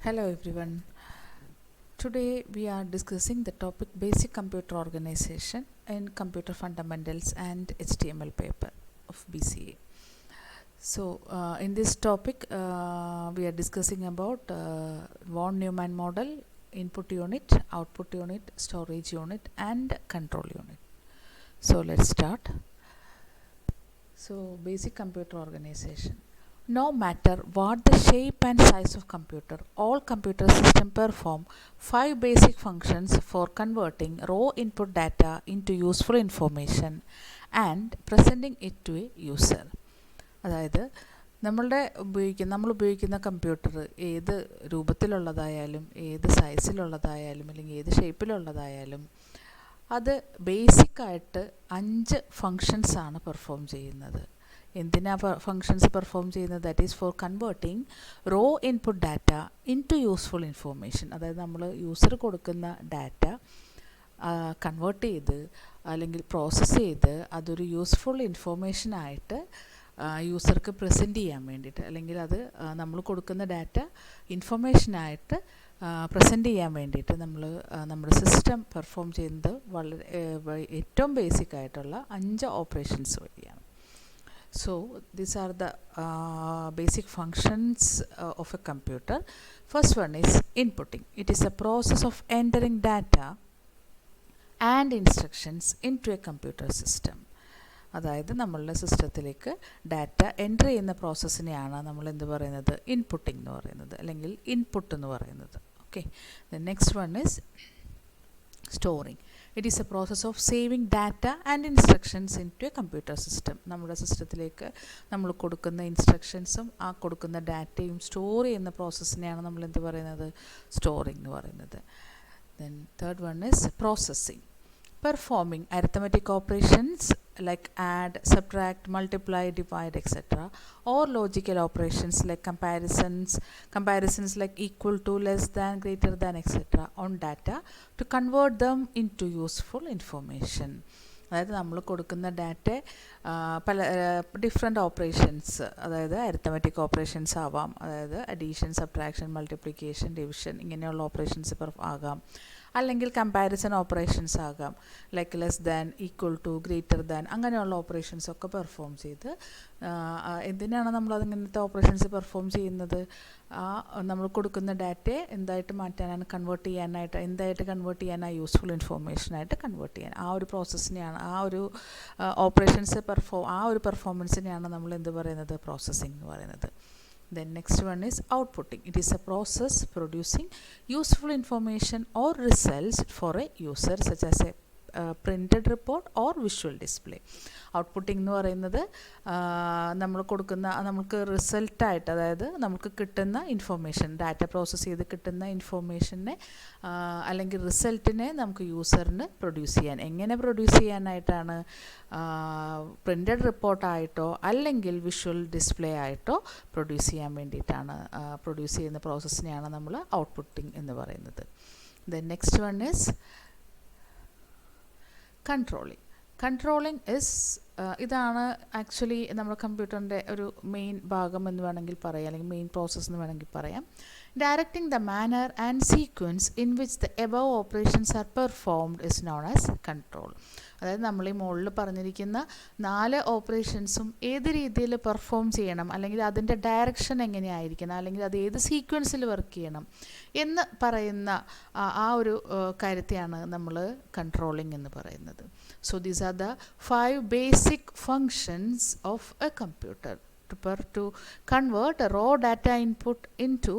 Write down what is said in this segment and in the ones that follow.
Hello everyone. Today we are discussing the topic basic computer organization in computer fundamentals and HTML paper of BCA. So in this topic we are discussing about von Neumann model, input unit, output unit, storage unit and control unit. So let's start. So basic computer organization. No matter what the shape and size of computer, all computer systems perform 5 basic functions for converting raw input data into useful information and presenting it to a user. അതായത് നമ്മൾ ഉപയോഗിക്കുന്ന computer ഏത് രൂപത്തിലുള്ളതായാലും ഏത് സൈസിലുള്ളതായാലും അല്ലെങ്കിൽ ഏത് ഷേപ്പിലുള്ളതായാലും അത് ബേസിക്കായിട്ട് 5 ഫങ്ഷൻസാണ് perform ചെയ്യുന്നത്. എന്തിനാ ഫങ്ഷൻസ് പെർഫോം ചെയ്യുന്നത്? That is for converting raw input data into useful information. അതായത് നമ്മൾ യൂസർ കൊടുക്കുന്ന ഡാറ്റ കൺവേർട്ട് ചെയ്ത് അല്ലെങ്കിൽ പ്രോസസ്സ് ചെയ്ത് അതൊരു യൂസ്ഫുൾ ഇൻഫോർമേഷനായിട്ട് യൂസർക്ക് പ്രസൻറ്റ് ചെയ്യാൻ വേണ്ടിയിട്ട്, അല്ലെങ്കിൽ അത് നമ്മൾ കൊടുക്കുന്ന ഡാറ്റ ഇൻഫർമേഷനായിട്ട് പ്രസൻറ്റ് ചെയ്യാൻ വേണ്ടിയിട്ട് നമ്മുടെ സിസ്റ്റം പെർഫോം ചെയ്യുന്നത് ഏറ്റവും ബേസിക് ആയിട്ടുള്ള 5 ഓപ്പറേഷൻസ് വഴിയാണ്. So these are the basic functions of a computer. First one is inputting. It is a process of entering data and instructions into a computer system. അതായത് നമ്മളുടെ സിസ്റ്റത്തിലേക്ക് ഡാറ്റ എൻ്റർ ചെയ്യുന്ന പ്രോസസ്സിനെയാണ് നമ്മൾ എന്ത് പറയുന്നത്? ഇൻപുട്ടിംഗ് എന്ന് പറയുന്നത്, അല്ലെങ്കിൽ ഇൻപുട്ട് എന്ന് പറയുന്നത്. Okay, the next one is storing. It is a process of saving data and instructions into a computer system. നമ്മുടെ സിസ്റ്റത്തിലേക്ക് നമ്മൾ കൊടുക്കുന്ന ഇൻസ്ട്രക്ഷൻസും ആ കൊടുക്കുന്ന ഡാറ്റയും സ്റ്റോർ ചെയ്യുന്ന പ്രോസസ്സിനെയാണ് നമ്മൾ എന്ത് പറയുന്നത്? സ്റ്റോറിംഗ് എന്ന് പറയുന്നത്. Then third one is processing. Performing arithmetic operations like add, subtract, multiply, divide, etc. or logical operations like comparisons like equal to, less than, greater than, etc. on data to convert them into useful information. അതായത് നമ്മൾ കൊടുക്കുന്ന data പല different operations, അതായത് arithmetic operations ആവാം, അതായത് addition, subtraction, multiplication, division ഇങ്ങനെയുള്ള operations ആകാം, അല്ലെങ്കിൽ കമ്പാരിസൺ ഓപ്പറേഷൻസ് ആകാം, like less than, equal to, greater than അങ്ങനെയുള്ള ഓപ്പറേഷൻസൊക്കെ പെർഫോം ചെയ്ത് എന്തിനാണ് നമ്മളതിങ്ങനത്തെ ഓപ്പറേഷൻസ് പെർഫോം ചെയ്യുന്നത്? നമ്മൾ കൊടുക്കുന്ന ഡാറ്റയെ എന്തായിട്ട് മാറ്റാനാണ്? കൺവേർട്ട് ചെയ്യാനാണ് യൂസ്ഫുൾ ഇൻഫോർമേഷനായിട്ട് കൺവേർട്ട് ചെയ്യാൻ. ആ ഒരു പ്രോസസ്സിനെയാണ്, ആ ഒരു ഓപ്പറേഷൻസ് പെർഫോമൻസിനെയാണ് നമ്മൾ എന്ത് പറയുന്നത്? പ്രോസസ്സിംഗ് എന്ന് പറയുന്നത്. Then next one is outputting. It is a process producing useful information or results for a user, such as a printed report or visual display. ഔട്ട്പുട്ടിംഗ് എന്ന് പറയുന്നത് നമുക്ക് റിസൾട്ടായിട്ട്, അതായത് നമുക്ക് കിട്ടുന്ന ഇൻഫോർമേഷൻ, ഡാറ്റ പ്രോസസ്സ് ചെയ്ത് കിട്ടുന്ന ഇൻഫോർമേഷനെ അല്ലെങ്കിൽ റിസൾട്ടിനെ നമുക്ക് യൂസറിന് പ്രൊഡ്യൂസ് ചെയ്യാൻ. എങ്ങനെ പ്രൊഡ്യൂസ് ചെയ്യാനായിട്ടാണ്? പ്രിൻ്റഡ് റിപ്പോർട്ടായിട്ടോ അല്ലെങ്കിൽ വിഷ്വൽ ഡിസ്പ്ലേ ആയിട്ടോ പ്രൊഡ്യൂസ് ചെയ്യാൻ വേണ്ടിയിട്ടാണ്. പ്രൊഡ്യൂസ് ചെയ്യുന്ന പ്രോസസ്സിനെയാണ് നമ്മൾ ഔട്ട്പുട്ടിംഗ് എന്ന് പറയുന്നത്. Then next one is controlling is ഇതാണ് ആക്ച്വലി നമ്മുടെ കമ്പ്യൂട്ടറിൻ്റെ ഒരു മെയിൻ ഭാഗം എന്ന് വേണമെങ്കിൽ പറയാം, അല്ലെങ്കിൽ മെയിൻ പ്രോസസ്സ് എന്ന് വേണമെങ്കിൽ പറയാം. Directing the manner and sequence in which the above operations are performed is known as control. അതായത് നമ്മൾ ഈ മുകളിൽ പറഞ്ഞിരിക്കുന്ന 4 ഓപ്പറേഷൻസും ഏത് രീതിയിൽ പെർഫോം ചെയ്യണം, അല്ലെങ്കിൽ അതിൻ്റെ ഡയറക്ഷൻ എങ്ങനെയായിരിക്കണം, അല്ലെങ്കിൽ അത് ഏത് സീക്വൻസിൽ വർക്ക് ചെയ്യണം എന്ന് പറയുന്ന ആ ഒരു കാര്യത്തെയാണ് നമ്മൾ കൺട്രോളിംഗ് എന്ന് പറയുന്നത്. So these are the 5 basic functions of a computer to convert a raw data input into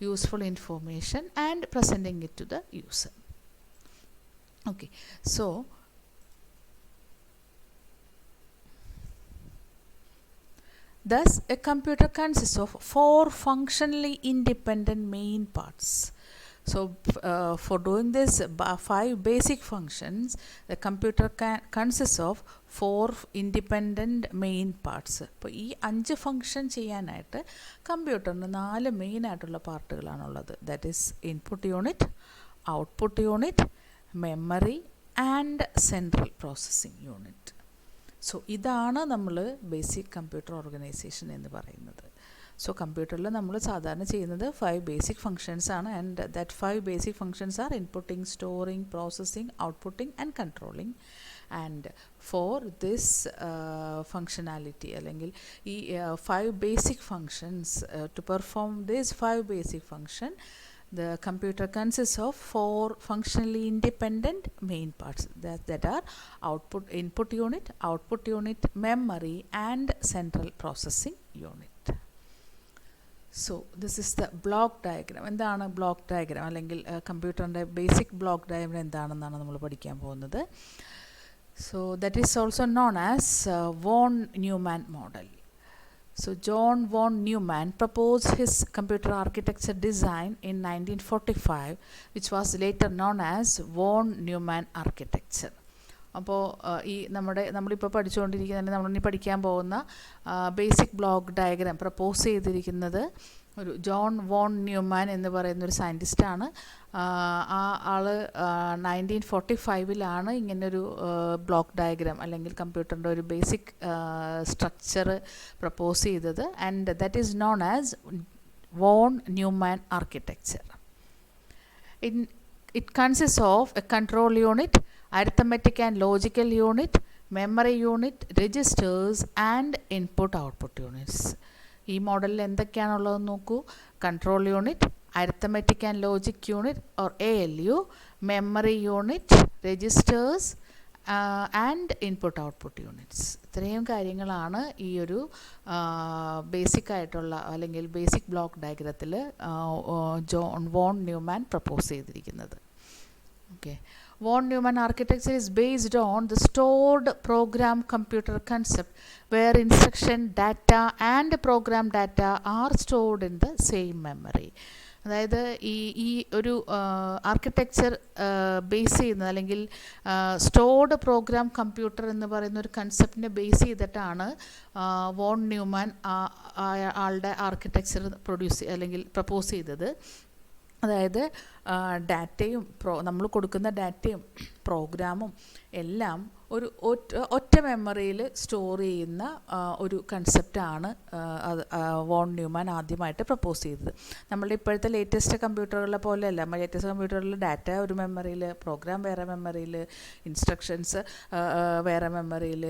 useful information and presenting it to the user. Okay, so thus a computer consists of 4 functionally independent main parts. So for doing this 5 basic functions, the computer consists of 4 independent main parts. അപ്പോൾ ഈ 5 function ചെയ്യാനായിട്ട് കമ്പ്യൂട്ടറിന് 4 main ആയിട്ടുള്ള പാർട്ടുകളാണുള്ളത്. That is input unit, output unit, memory and central processing unit. So ഇതാണ് നമ്മൾ basic computer organisation എന്ന് പറയുന്നത്. So കമ്പ്യൂട്ടറിൽ നമ്മൾ സാധാരണ ചെയ്യുന്നത് 5 ബേസിക് ഫങ്ഷൻസ് ആണ്. And that 5 basic functions are inputting, storing, processing, outputting and controlling. And for this functionality അല്ലെങ്കിൽ ഈ 5 basic functions, to perform these 5 basic function, the computer consists of 4 functionally independent main parts that are input unit, memory and central processing unit. So this is the block diagram. എന്താണ് block diagram അല്ലെങ്കിൽ കമ്പ്യൂട്ടറിൻ്റെ basic block diagram എന്താണെന്നാണ് നമ്മൾ പഠിക്കാൻ പോകുന്നത്. So that is also known as von Neumann model. So John von Neumann proposed his computer architecture design in 1945, which was later known as von Neumann architecture. അപ്പോൾ ഈ നമ്മളിപ്പോൾ പഠിച്ചുകൊണ്ടിരിക്കുന്ന നമ്മളിനി പഠിക്കാൻ പോകുന്ന ബേസിക് ബ്ലോക്ക് ഡയഗ്രാം പ്രപ്പോസ് ചെയ്തിരിക്കുന്നത് ഒരു John von Newman എന്ന് പറയുന്നൊരു സയൻറ്റിസ്റ്റാണ്. ആ ആൾ 1945 ഇങ്ങനൊരു ബ്ലോക്ക് ഡയഗ്രാം അല്ലെങ്കിൽ കമ്പ്യൂട്ടറിൻ്റെ ഒരു ബേസിക് സ്ട്രക്ചർ പ്രപ്പോസ് ചെയ്തത്. And that is known as von Neumann architecture. It consists of a control unit, arithmetic and logical unit, memory unit, registers and input-output units. ഈ മോഡലിൽ എന്തൊക്കെയാണുള്ളതെന്ന് നോക്കൂ. Control unit, arithmetic and logic unit or ALU, memory unit, registers and input output units. ഇത്രയും കാര്യങ്ങളാണ് ഈ ഒരു basic ആയിട്ടുള്ള അല്ലെങ്കിൽ ബേസിക് ബ്ലോക്ക് ഡയഗ്രത്തിൽ ജോൺ വോൺ ന്യൂമാൻ പ്രപ്പോസ് ചെയ്തിരിക്കുന്നത്. Okay, Von Neumann architecture is based on the stored program computer concept, where instruction data and program data are stored in the same memory. അതായത് ഈ ഒരു architecture base ചെയ്യുന്നത് അല്ലെങ്കിൽ stored programme computer എന്ന് പറയുന്ന ഒരു കൺസെപ്റ്റിനെ base ചെയ്തിട്ടാണ് വോൺ ന്യൂമാൻ ആളുടെ ആർക്കിടെക്ചർ അല്ലെങ്കിൽ പ്രപ്പോസ് ചെയ്തത്. അതായത് ഡാറ്റയും നമ്മൾ കൊടുക്കുന്ന ഡാറ്റയും പ്രോഗ്രാമും എല്ലാം ഒരു ഒറ്റ മെമ്മറിയിൽ സ്റ്റോർ ചെയ്യുന്ന ഒരു കൺസെപ്റ്റാണ് വോൺ ന്യൂമാൻ ആദ്യമായിട്ട് പ്രപ്പോസ് ചെയ്തത്. നമ്മളുടെ ഇപ്പോഴത്തെ ലേറ്റസ്റ്റ് കമ്പ്യൂട്ടറുകളെ പോലെയല്ല. ലേറ്റസ്റ്റ് കമ്പ്യൂട്ടറിൽ ഡാറ്റ ഒരു മെമ്മറിയിൽ, പ്രോഗ്രാം വേറെ മെമ്മറിയിൽ, ഇൻസ്ട്രക്ഷൻസ് വേറെ മെമ്മറിയിൽ,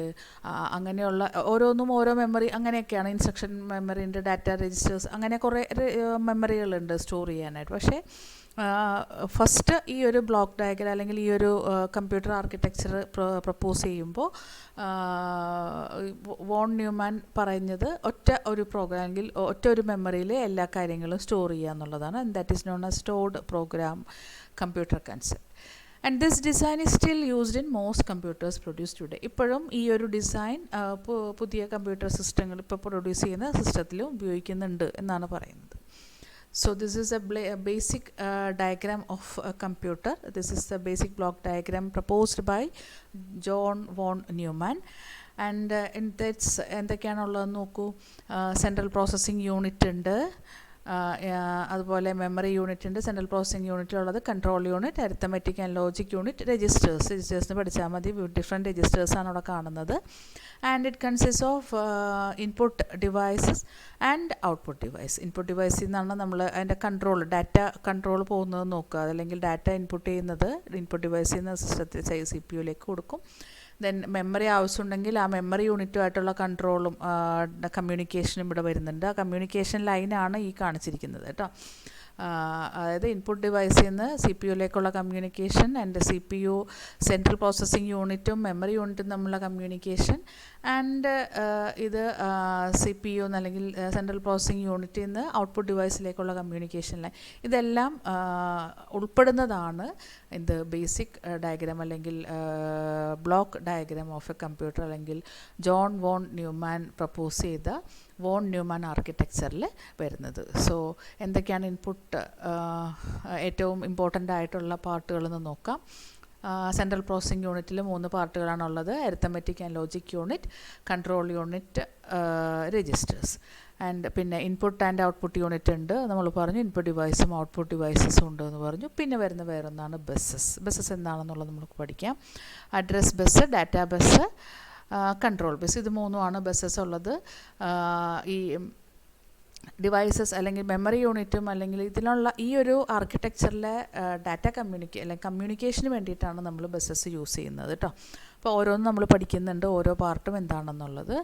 അങ്ങനെയുള്ള ഓരോന്നും ഓരോ മെമ്മറി അങ്ങനെയൊക്കെയാണ്. ഇൻസ്ട്രക്ഷൻ മെമ്മറിൻ്റെ ഡാറ്റ രജിസ്റ്റേഴ്സ് അങ്ങനെ കുറേ മെമ്മറികളുണ്ട് സ്റ്റോർ ചെയ്യാനായിട്ട്. പക്ഷേ ഫസ്റ്റ് ഈ ഒരു ബ്ലോക്ക് ഡയഗ്രാം അല്ലെങ്കിൽ ഈ ഒരു കമ്പ്യൂട്ടർ ആർക്കിടെക്ചർ പ്രപ്പോസ് ചെയ്യുമ്പോൾ വോൺ ന്യൂമാൻ പറയുന്നത് ഒറ്റ ഒരു പ്രോഗ്രാം അല്ലെങ്കിൽ ഒറ്റ ഒരു മെമ്മറിയിൽ എല്ലാ കാര്യങ്ങളും സ്റ്റോർ ചെയ്യുക എന്നുള്ളതാണ്. And that is known as stored programme computer concept. And this design is still used in most computers produce today. ഇപ്പോഴും ഈ ഒരു ഡിസൈൻ പുതിയ കമ്പ്യൂട്ടർ സിസ്റ്റങ്ങൾ ഇപ്പോൾ പ്രൊഡ്യൂസ് ചെയ്യുന്ന സിസ്റ്റത്തിലും ഉപയോഗിക്കുന്നുണ്ട് എന്നാണ് പറയുന്നത്. So this is a basic diagram of a computer. This is the basic block diagram proposed by John von Neumann. And in that's എന്തൊക്കെയാണുള്ളതെന്ന് നോക്കൂ. സെൻട്രൽ പ്രോസസ്സിംഗ് യൂണിറ്റ് ഉണ്ട്, അതുപോലെ മെമ്മറി യൂണിറ്റ് ഉണ്ട്. സെൻട്രൽ പ്രോസസ്സിംഗ് യൂണിറ്റിലുള്ളത് control unit, arithmetic and logic unit, രജിസ്റ്റേഴ്സിന് പഠിച്ചാൽ മതി. Different രജിസ്റ്റേഴ്സാണ് അവിടെ കാണുന്നത്. And it consist of input devices and output device. Input ഡിവൈസിൽ നിന്നാണ് നമ്മൾ അതിൻ്റെ ഡാറ്റ കൺട്രോൾ പോകുന്നത് നോക്കുക. അതല്ലെങ്കിൽ ഡാറ്റ ഇൻപുട്ട് ചെയ്യുന്നത് ഇൻപുട്ട് ഡിവൈസിൽ നിന്ന് സിസ്റ്റത്തിൽ CPU കൊടുക്കും. ദെൻ മെമ്മറി ആവശ്യമുണ്ടെങ്കിൽ ആ മെമ്മറി യൂണിറ്റുമായിട്ടുള്ള കൺട്രോളും കമ്മ്യൂണിക്കേഷനും ഇവിടെ വരുന്നുണ്ട്. ആ കമ്മ്യൂണിക്കേഷൻ ലൈനാണ് ഈ കാണിച്ചിരിക്കുന്നത് കേട്ടോ. അതായത് ഇൻപുട്ട് ഡിവൈസിൽ നിന്ന് CPU communication and CPU central processing യൂണിറ്റും മെമ്മറി യൂണിറ്റും തമ്മിലുള്ള കമ്മ്യൂണിക്കേഷൻ ആൻഡ് ഇത് CPU അല്ലെങ്കിൽ സെൻട്രൽ പ്രോസസ്സിംഗ് യൂണിറ്റിൽ നിന്ന് ഔട്ട്പുട്ട് ഡിവൈസിലേക്കുള്ള കമ്മ്യൂണിക്കേഷൻ ലൈൻ, ഇതെല്ലാം ഉൾപ്പെടുന്നതാണ് ഇത് ബേസിക് ഡയഗ്രാം അല്ലെങ്കിൽ block diagram of A computer അല്ലെങ്കിൽ ജോൺ വോൺ ന്യൂമാൻ പ്രപ്പോസ് ചെയ്ത വോൺ ന്യൂമാൻ ആർക്കിടെക്ചറിൽ വരുന്നത്. സോ എന്തൊക്കെയാണ് ഇൻപുട്ട് ഏറ്റവും ഇമ്പോർട്ടൻ്റ് ആയിട്ടുള്ള പാർട്ടുകളെന്ന് നോക്കാം. സെൻട്രൽ പ്രോസസ്സിംഗ് യൂണിറ്റിൽ 3 പാർട്ടുകളാണുള്ളത്. Arithmetic and logic unit, control unit, registers. And പിന്നെ ഇൻപുട്ട് ആൻഡ് ഔട്ട്പുട്ട് യൂണിറ്റ് ഉണ്ട്, നമ്മൾ പറഞ്ഞു. ഇൻപുട്ട് ഡിവൈസും ഔട്ട്പുട്ട് ഡിവൈസസും ഉണ്ട് എന്ന് പറഞ്ഞു. പിന്നെ വരുന്ന വേറൊന്നാണ് ബസ്സസ് എന്താണെന്നുള്ളത് നമുക്ക് പഠിക്കാം. Address bus, data bus, control bus, ഇത് 3ആണ് ബസ്സസ് ഉള്ളത്. ഈ ഡിവൈസസ് അല്ലെങ്കിൽ മെമ്മറി യൂണിറ്റും അല്ലെങ്കിൽ ഇതിനുള്ള ഈ ഒരു ആർക്കിടെക്ചറിലെ ഡാറ്റ അല്ലെങ്കിൽ കമ്മ്യൂണിക്കേഷന് വേണ്ടിയിട്ടാണ് നമ്മൾ ബസ്സസ് യൂസ് ചെയ്യുന്നത് കേട്ടോ. അപ്പോൾ ഓരോന്നും നമ്മൾ പഠിക്കുന്നുണ്ട്, ഓരോ പാർട്ടും എന്താണെന്നുള്ളത്.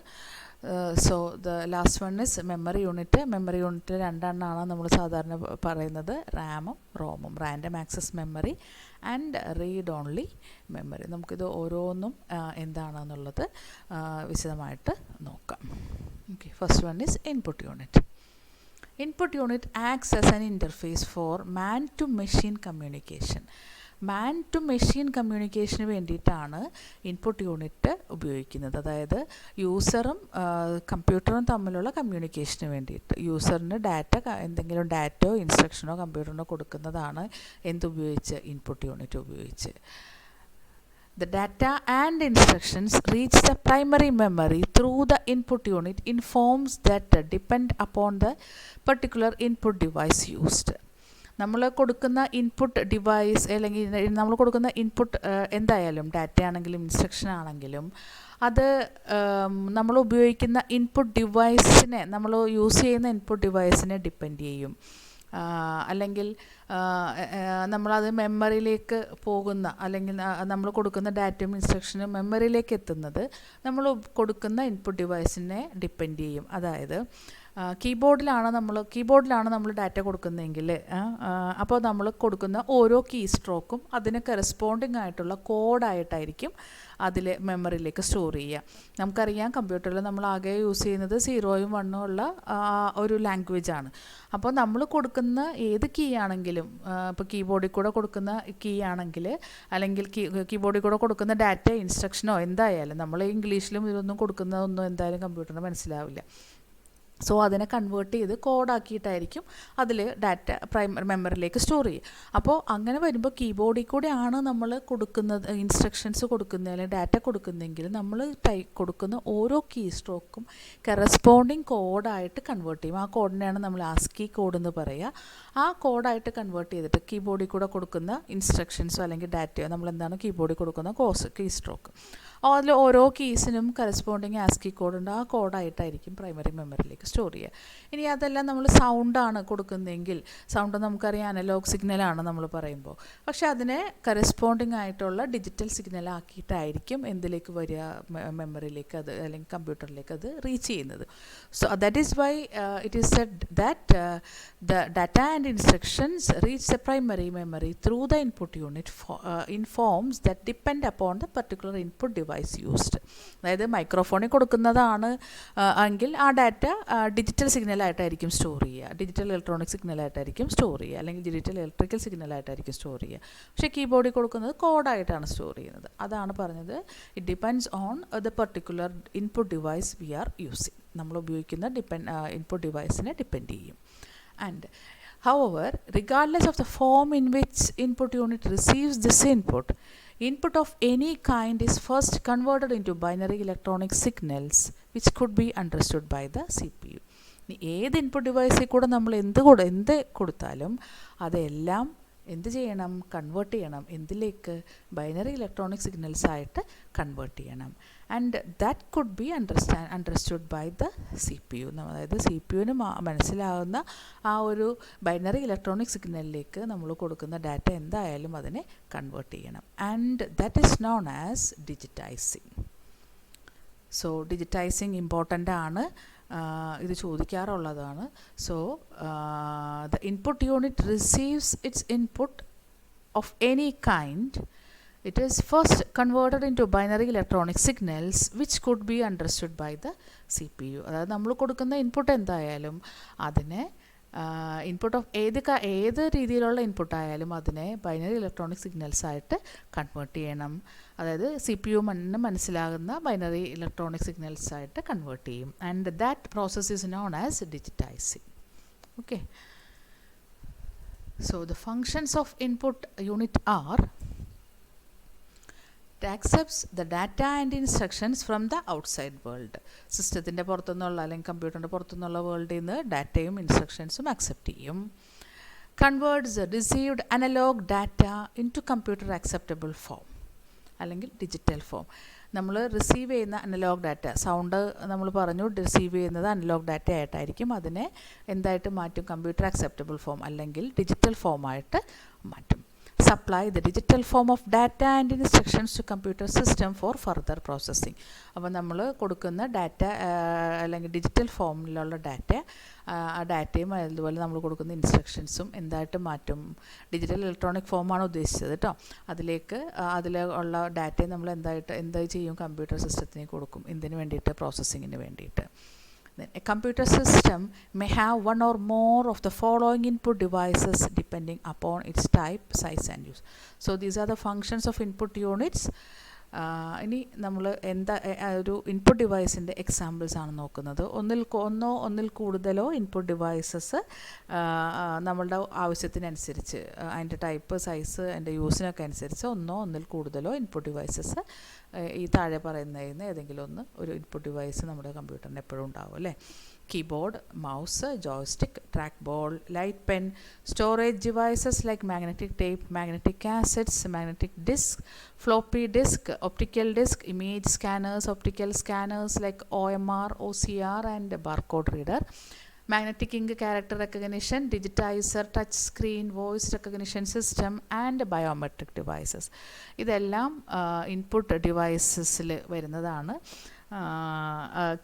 So the last one is memory unit. Memory unit രണ്ടെണ്ണമാണ് നമ്മൾ സാധാരണ പറയുന്നത്, റാമും റോമും, random access memory and read only memory. നമുക്കിത് ഓരോന്നും എന്താണെന്നുള്ളത് വിശദമായിട്ട് നോക്കാം. Okay, first one is input unit. Input unit acts as an interface for man-to-machine communication. Man-to-machine കമ്മ്യൂണിക്കേഷന് വേണ്ടിയിട്ടാണ് ഇൻപുട്ട് യൂണിറ്റ് ഉപയോഗിക്കുന്നത്. അതായത് യൂസറും കമ്പ്യൂട്ടറും തമ്മിലുള്ള കമ്മ്യൂണിക്കേഷന് വേണ്ടിയിട്ട് യൂസറിന് എന്തെങ്കിലും ഡാറ്റയോ ഇൻസ്ട്രക്ഷനോ കമ്പ്യൂട്ടറിനോ കൊടുക്കുന്നതാണ് എന്തുപയോഗിച്ച്, ഇൻപുട്ട് യൂണിറ്റ് ഉപയോഗിച്ച്. The data and instructions reach the primary memory through the input unit in forms that depend upon the particular input device used. നമ്മൾ കൊടുക്കുന്ന ഇൻപുട്ട് ഡിവൈസ് അല്ലെങ്കിൽ നമ്മൾ കൊടുക്കുന്ന ഇൻപുട്ട് എന്തായാലും ഡാറ്റ ആണെങ്കിലും ഇൻസ്ട്രക്ഷൻ ആണെങ്കിലും അത് നമ്മൾ ഉപയോഗിക്കുന്ന ഇൻപുട്ട് ഡിവൈസിനെ, നമ്മൾ യൂസ് ചെയ്യുന്ന ഇൻപുട്ട് ഡിവൈസിനെ ഡിപ്പെൻഡ് ചെയ്യും. അല്ലെങ്കിൽ നമ്മളത് മെമ്മറിയിലേക്ക് പോകുന്ന അല്ലെങ്കിൽ നമ്മൾ കൊടുക്കുന്ന ഡാറ്റയും ഇൻസ്ട്രക്ഷനും മെമ്മറിയിലേക്ക് എത്തുന്നത് നമ്മൾ കൊടുക്കുന്ന ഇൻപുട്ട് ഡിവൈസിനെ ഡിപ്പെൻഡ് ചെയ്യും. അതായത് കീബോർഡിലാണ് നമ്മൾ ഡാറ്റ കൊടുക്കുന്നതെങ്കിൽ അപ്പോൾ നമ്മൾ കൊടുക്കുന്ന ഓരോ കീ സ്ട്രോക്കും അതിന് കറസ്പോണ്ടിങ് ആയിട്ടുള്ള കോഡായിട്ടായിരിക്കും അതിൽ മെമ്മറിയിലേക്ക് സ്റ്റോർ ചെയ്യുക. നമുക്കറിയാം കമ്പ്യൂട്ടറിൽ നമ്മൾ ആകെ യൂസ് ചെയ്യുന്നത് 0ഉം 1ഉം ഉള്ള ഒരു ലാംഗ്വേജാണ്. അപ്പോൾ നമ്മൾ കൊടുക്കുന്ന ഏത് കീ ആണെങ്കിലും, ഇപ്പോൾ കീബോർഡിൽ കൂടെ കൊടുക്കുന്ന കീ ആണെങ്കിൽ അല്ലെങ്കിൽ കീബോർഡിൽ കൂടെ കൊടുക്കുന്ന ഡാറ്റ ഇൻസ്ട്രക്ഷനോ എന്തായാലും നമ്മൾ ഇംഗ്ലീഷിലും ഇതൊന്നും കൊടുക്കുന്നതൊന്നും എന്തായാലും കമ്പ്യൂട്ടറിന് മനസ്സിലാവില്ല. സോ അതിനെ കൺവേർട്ട് ചെയ്ത് കോഡാക്കിയിട്ടായിരിക്കും അതിൽ ഡാറ്റ മെമ്മറിയിലേക്ക് സ്റ്റോർ ചെയ്യുക. അപ്പോൾ അങ്ങനെ വരുമ്പോൾ കീബോർഡിൽ കൂടെയാണ് നമ്മൾ കൊടുക്കുന്നത്, ഇൻസ്ട്രക്ഷൻസ് കൊടുക്കുന്നത് അല്ലെങ്കിൽ ഡാറ്റ കൊടുക്കുന്നതെങ്കിൽ നമ്മൾ കൊടുക്കുന്ന ഓരോ കീ സ്ട്രോക്കും കറസ്പോണ്ടിങ് കോഡായിട്ട് കൺവേർട്ട് ചെയ്യും. ആ കോഡിനെയാണ് നമ്മൾ ആസ്കി കോഡ് എന്ന് പറയുക. ആ കോഡായിട്ട് കൺവേർട്ട് ചെയ്തിട്ട് കീബോർഡിൽ കൂടെ കൊടുക്കുന്ന ഇൻസ്ട്രക്ഷൻസോ അല്ലെങ്കിൽ ഡാറ്റയോ നമ്മൾ എന്താണ് കീബോർഡിൽ കൊടുക്കുന്ന കീ സ്ട്രോക്ക്, അതിൽ ഓരോ കീസിനും കറസ്പോണ്ടിങ് ആസ്കി കോഡുണ്ട്. ആ കോഡായിട്ടായിരിക്കും പ്രൈമറി മെമ്മറിയിലേക്ക് സ്റ്റോർ ചെയ്യുക. ഇനി അതെല്ലാം നമ്മൾ സൗണ്ടാണ് കൊടുക്കുന്നതെങ്കിൽ, സൗണ്ട് നമുക്കറിയാം അനലോഗ് സിഗ്നലാണ് നമ്മൾ പറയുമ്പോൾ, പക്ഷേ അതിനെ കറസ്പോണ്ടിങ് ആയിട്ടുള്ള ഡിജിറ്റൽ സിഗ്നൽ ആക്കിയിട്ടായിരിക്കും എന്തിലേക്ക് വരിക, മെമ്മറിയിലേക്ക് അത് അല്ലെങ്കിൽ കമ്പ്യൂട്ടറിലേക്ക് അത് റീച്ച് ചെയ്യുന്നത്. So that is why it is said that the data and instructions reach the primary memory through the input unit in forms that depend upon the particular input device used. അതായത് മൈക്രോഫോണിൽ കൊടുക്കുന്നതാണ് എങ്കിൽ ആ data digital സിഗ്നലായിട്ടായിരിക്കും store ചെയ്യുക, digital electronic സിഗ്നലായിട്ടായിരിക്കും store ചെയ്യുക, അല്ലെങ്കിൽ digital electrical സിഗ്നലായിട്ടായിരിക്കും store ചെയ്യുക. പക്ഷേ കീബോർഡിൽ കൊടുക്കുന്നത് കോഡായിട്ടാണ് സ്റ്റോർ ചെയ്യുന്നത്. അതാണ് പറഞ്ഞത്, it depends on the particular input device we are using. നമ്മൾ ഉപയോഗിക്കുന്ന ഇൻപുട്ട് ഡിവൈസിനെ ഡിപ്പെൻഡ് ചെയ്യും. And however, regardless of the form in which input unit receives this input of any kind is first converted into binary electronic signals which could be understood by the CPU. ഏത് input ഡിവൈസിൽ കൂടെ നമ്മൾ എന്ത് കൊടുത്താലും അതെല്ലാം എന്ത് ചെയ്യണം, convert ചെയ്യണം. എന്തിലേക്ക്? ബൈനറി ഇലക്ട്രോണിക് സിഗ്നൽസ് ആയിട്ട് കൺവേർട്ട് ചെയ്യണം. And that could be understood by the CPU. അതായത് CPU മനസ്സിലാവുന്ന ആ ഒരു ബൈനറി ഇലക്ട്രോണിക് സിഗ്നലിലേക്ക് നമ്മൾ കൊടുക്കുന്ന ഡാറ്റ എന്തായാലും അതിനെ കൺവേർട്ട് ചെയ്യണം. And that is known as digitising. So digitising important ആണ്, ഇത് ചോദിക്കാറുള്ളതാണ്. So the input unit receives its input of any kind. It is first converted into binary electronic signals which could be understood by the CPU. അതായത് നമ്മൾ കൊടുക്കുന്ന input എന്തായാലും അതിനെ input of ഏത് രീതിയിലുള്ള ഇൻപുട്ടായാലും അതിനെ ബൈനറി ഇലക്ട്രോണിക് സിഗ്നൽസ് ആയിട്ട് കൺവേർട്ട് ചെയ്യണം. അതായത് CPU മനസ്സിലാകുന്ന ബൈനറി ഇലക്ട്രോണിക് സിഗ്നൽസ് ആയിട്ട് കൺവേർട്ട് ചെയ്യും. And that process is known as digitising. Okay, so the functions of input unit are: it accepts the data and instructions from the outside world. സിസ്റ്റത്തിൻ്റെ പുറത്തുനിന്നുള്ള അല്ലെങ്കിൽ കമ്പ്യൂട്ടറിൻ്റെ പുറത്തുനിന്നുള്ള വേൾഡിൽ നിന്ന് ഡാറ്റയും ഇൻസ്ട്രക്ഷൻസും അക്സെപ്റ്റ് ചെയ്യും. converts the received analog data into computer acceptable form അല്ലെങ്കിൽ ഡിജിറ്റൽ ഫോം. നമ്മൾ റിസീവ് ചെയ്യുന്ന അനലോഗ് ഡാറ്റ, സൗണ്ട് നമ്മൾ പറഞ്ഞു റിസീവ് ചെയ്യുന്നത് അനലോഗ് ഡാറ്റ ആയിട്ടായിരിക്കും, അതിനെ എന്തായിട്ട് മാറ്റും? കമ്പ്യൂട്ടർ അക്സെപ്റ്റബിൾ ഫോം അല്ലെങ്കിൽ ഡിജിറ്റൽ ഫോമായിട്ട് മാറ്റും. Supply the digital form of data and instructions to computer system for further processing. അപ്പോൾ നമ്മൾ കൊടുക്കുന്ന ഡാറ്റ അല്ലെങ്കിൽ ഡിജിറ്റൽ ഫോമിലുള്ള ഡാറ്റ, ആ ഡാറ്റയും അതുപോലെ നമ്മൾ കൊടുക്കുന്ന ഇൻസ്ട്രക്ഷൻസും എന്തായിട്ട് മാറ്റും? ഡിജിറ്റൽ ഇലക്ട്രോണിക് ഫോമാണ് ഉദ്ദേശിച്ചത് കേട്ടോ. അതിലുള്ള ഡാറ്റയെ നമ്മൾ എന്താ ചെയ്യും? കമ്പ്യൂട്ടർ സിസ്റ്റത്തിന് കൊടുക്കും. എന്തിനു വേണ്ടിയിട്ട്? പ്രോസസ്സിങ്ങിന് വേണ്ടിയിട്ട്. Then a computer system may have one or more of the following input devices depending upon its type, size and use. So these are the functions of input units. ഇനി നമ്മൾ ഒരു ഇൻപുട്ട് ഡിവൈസിൻ്റെ എക്സാമ്പിൾസ് ആണ് നോക്കുന്നത്. ഒന്നിൽ കൂടുതലോ input devices നമ്മളുടെ ആവശ്യത്തിനനുസരിച്ച്, അതിൻ്റെ ടൈപ്പ്, സൈസ്, അതിൻ്റെ യൂസിനൊക്കെ അനുസരിച്ച് ഒന്നിൽ കൂടുതലോ ഇൻപുട്ട് ഡിവൈസസ് ഈ താഴെ പറയുന്നതിൽ ഏതെങ്കിലും ഒരു ഇൻപുട്ട് ഡിവൈസ് നമ്മുടെ കമ്പ്യൂട്ടറിന് എപ്പോഴും ഉണ്ടാവും അല്ലേ. Keyboard, mouse, joystick, track ball, light pen, storage devices like magnetic tape, magnetic cassettes, magnetic disk, floppy disk, optical disk, image scanners, optical scanners like OMR, OCR and barcode reader, magnetic ink character recognition, digitizer, touch screen, voice recognition system and biometric devices. ഇതെല്ലാം input ഡിവൈസസിൽ വരുന്നതാണ്.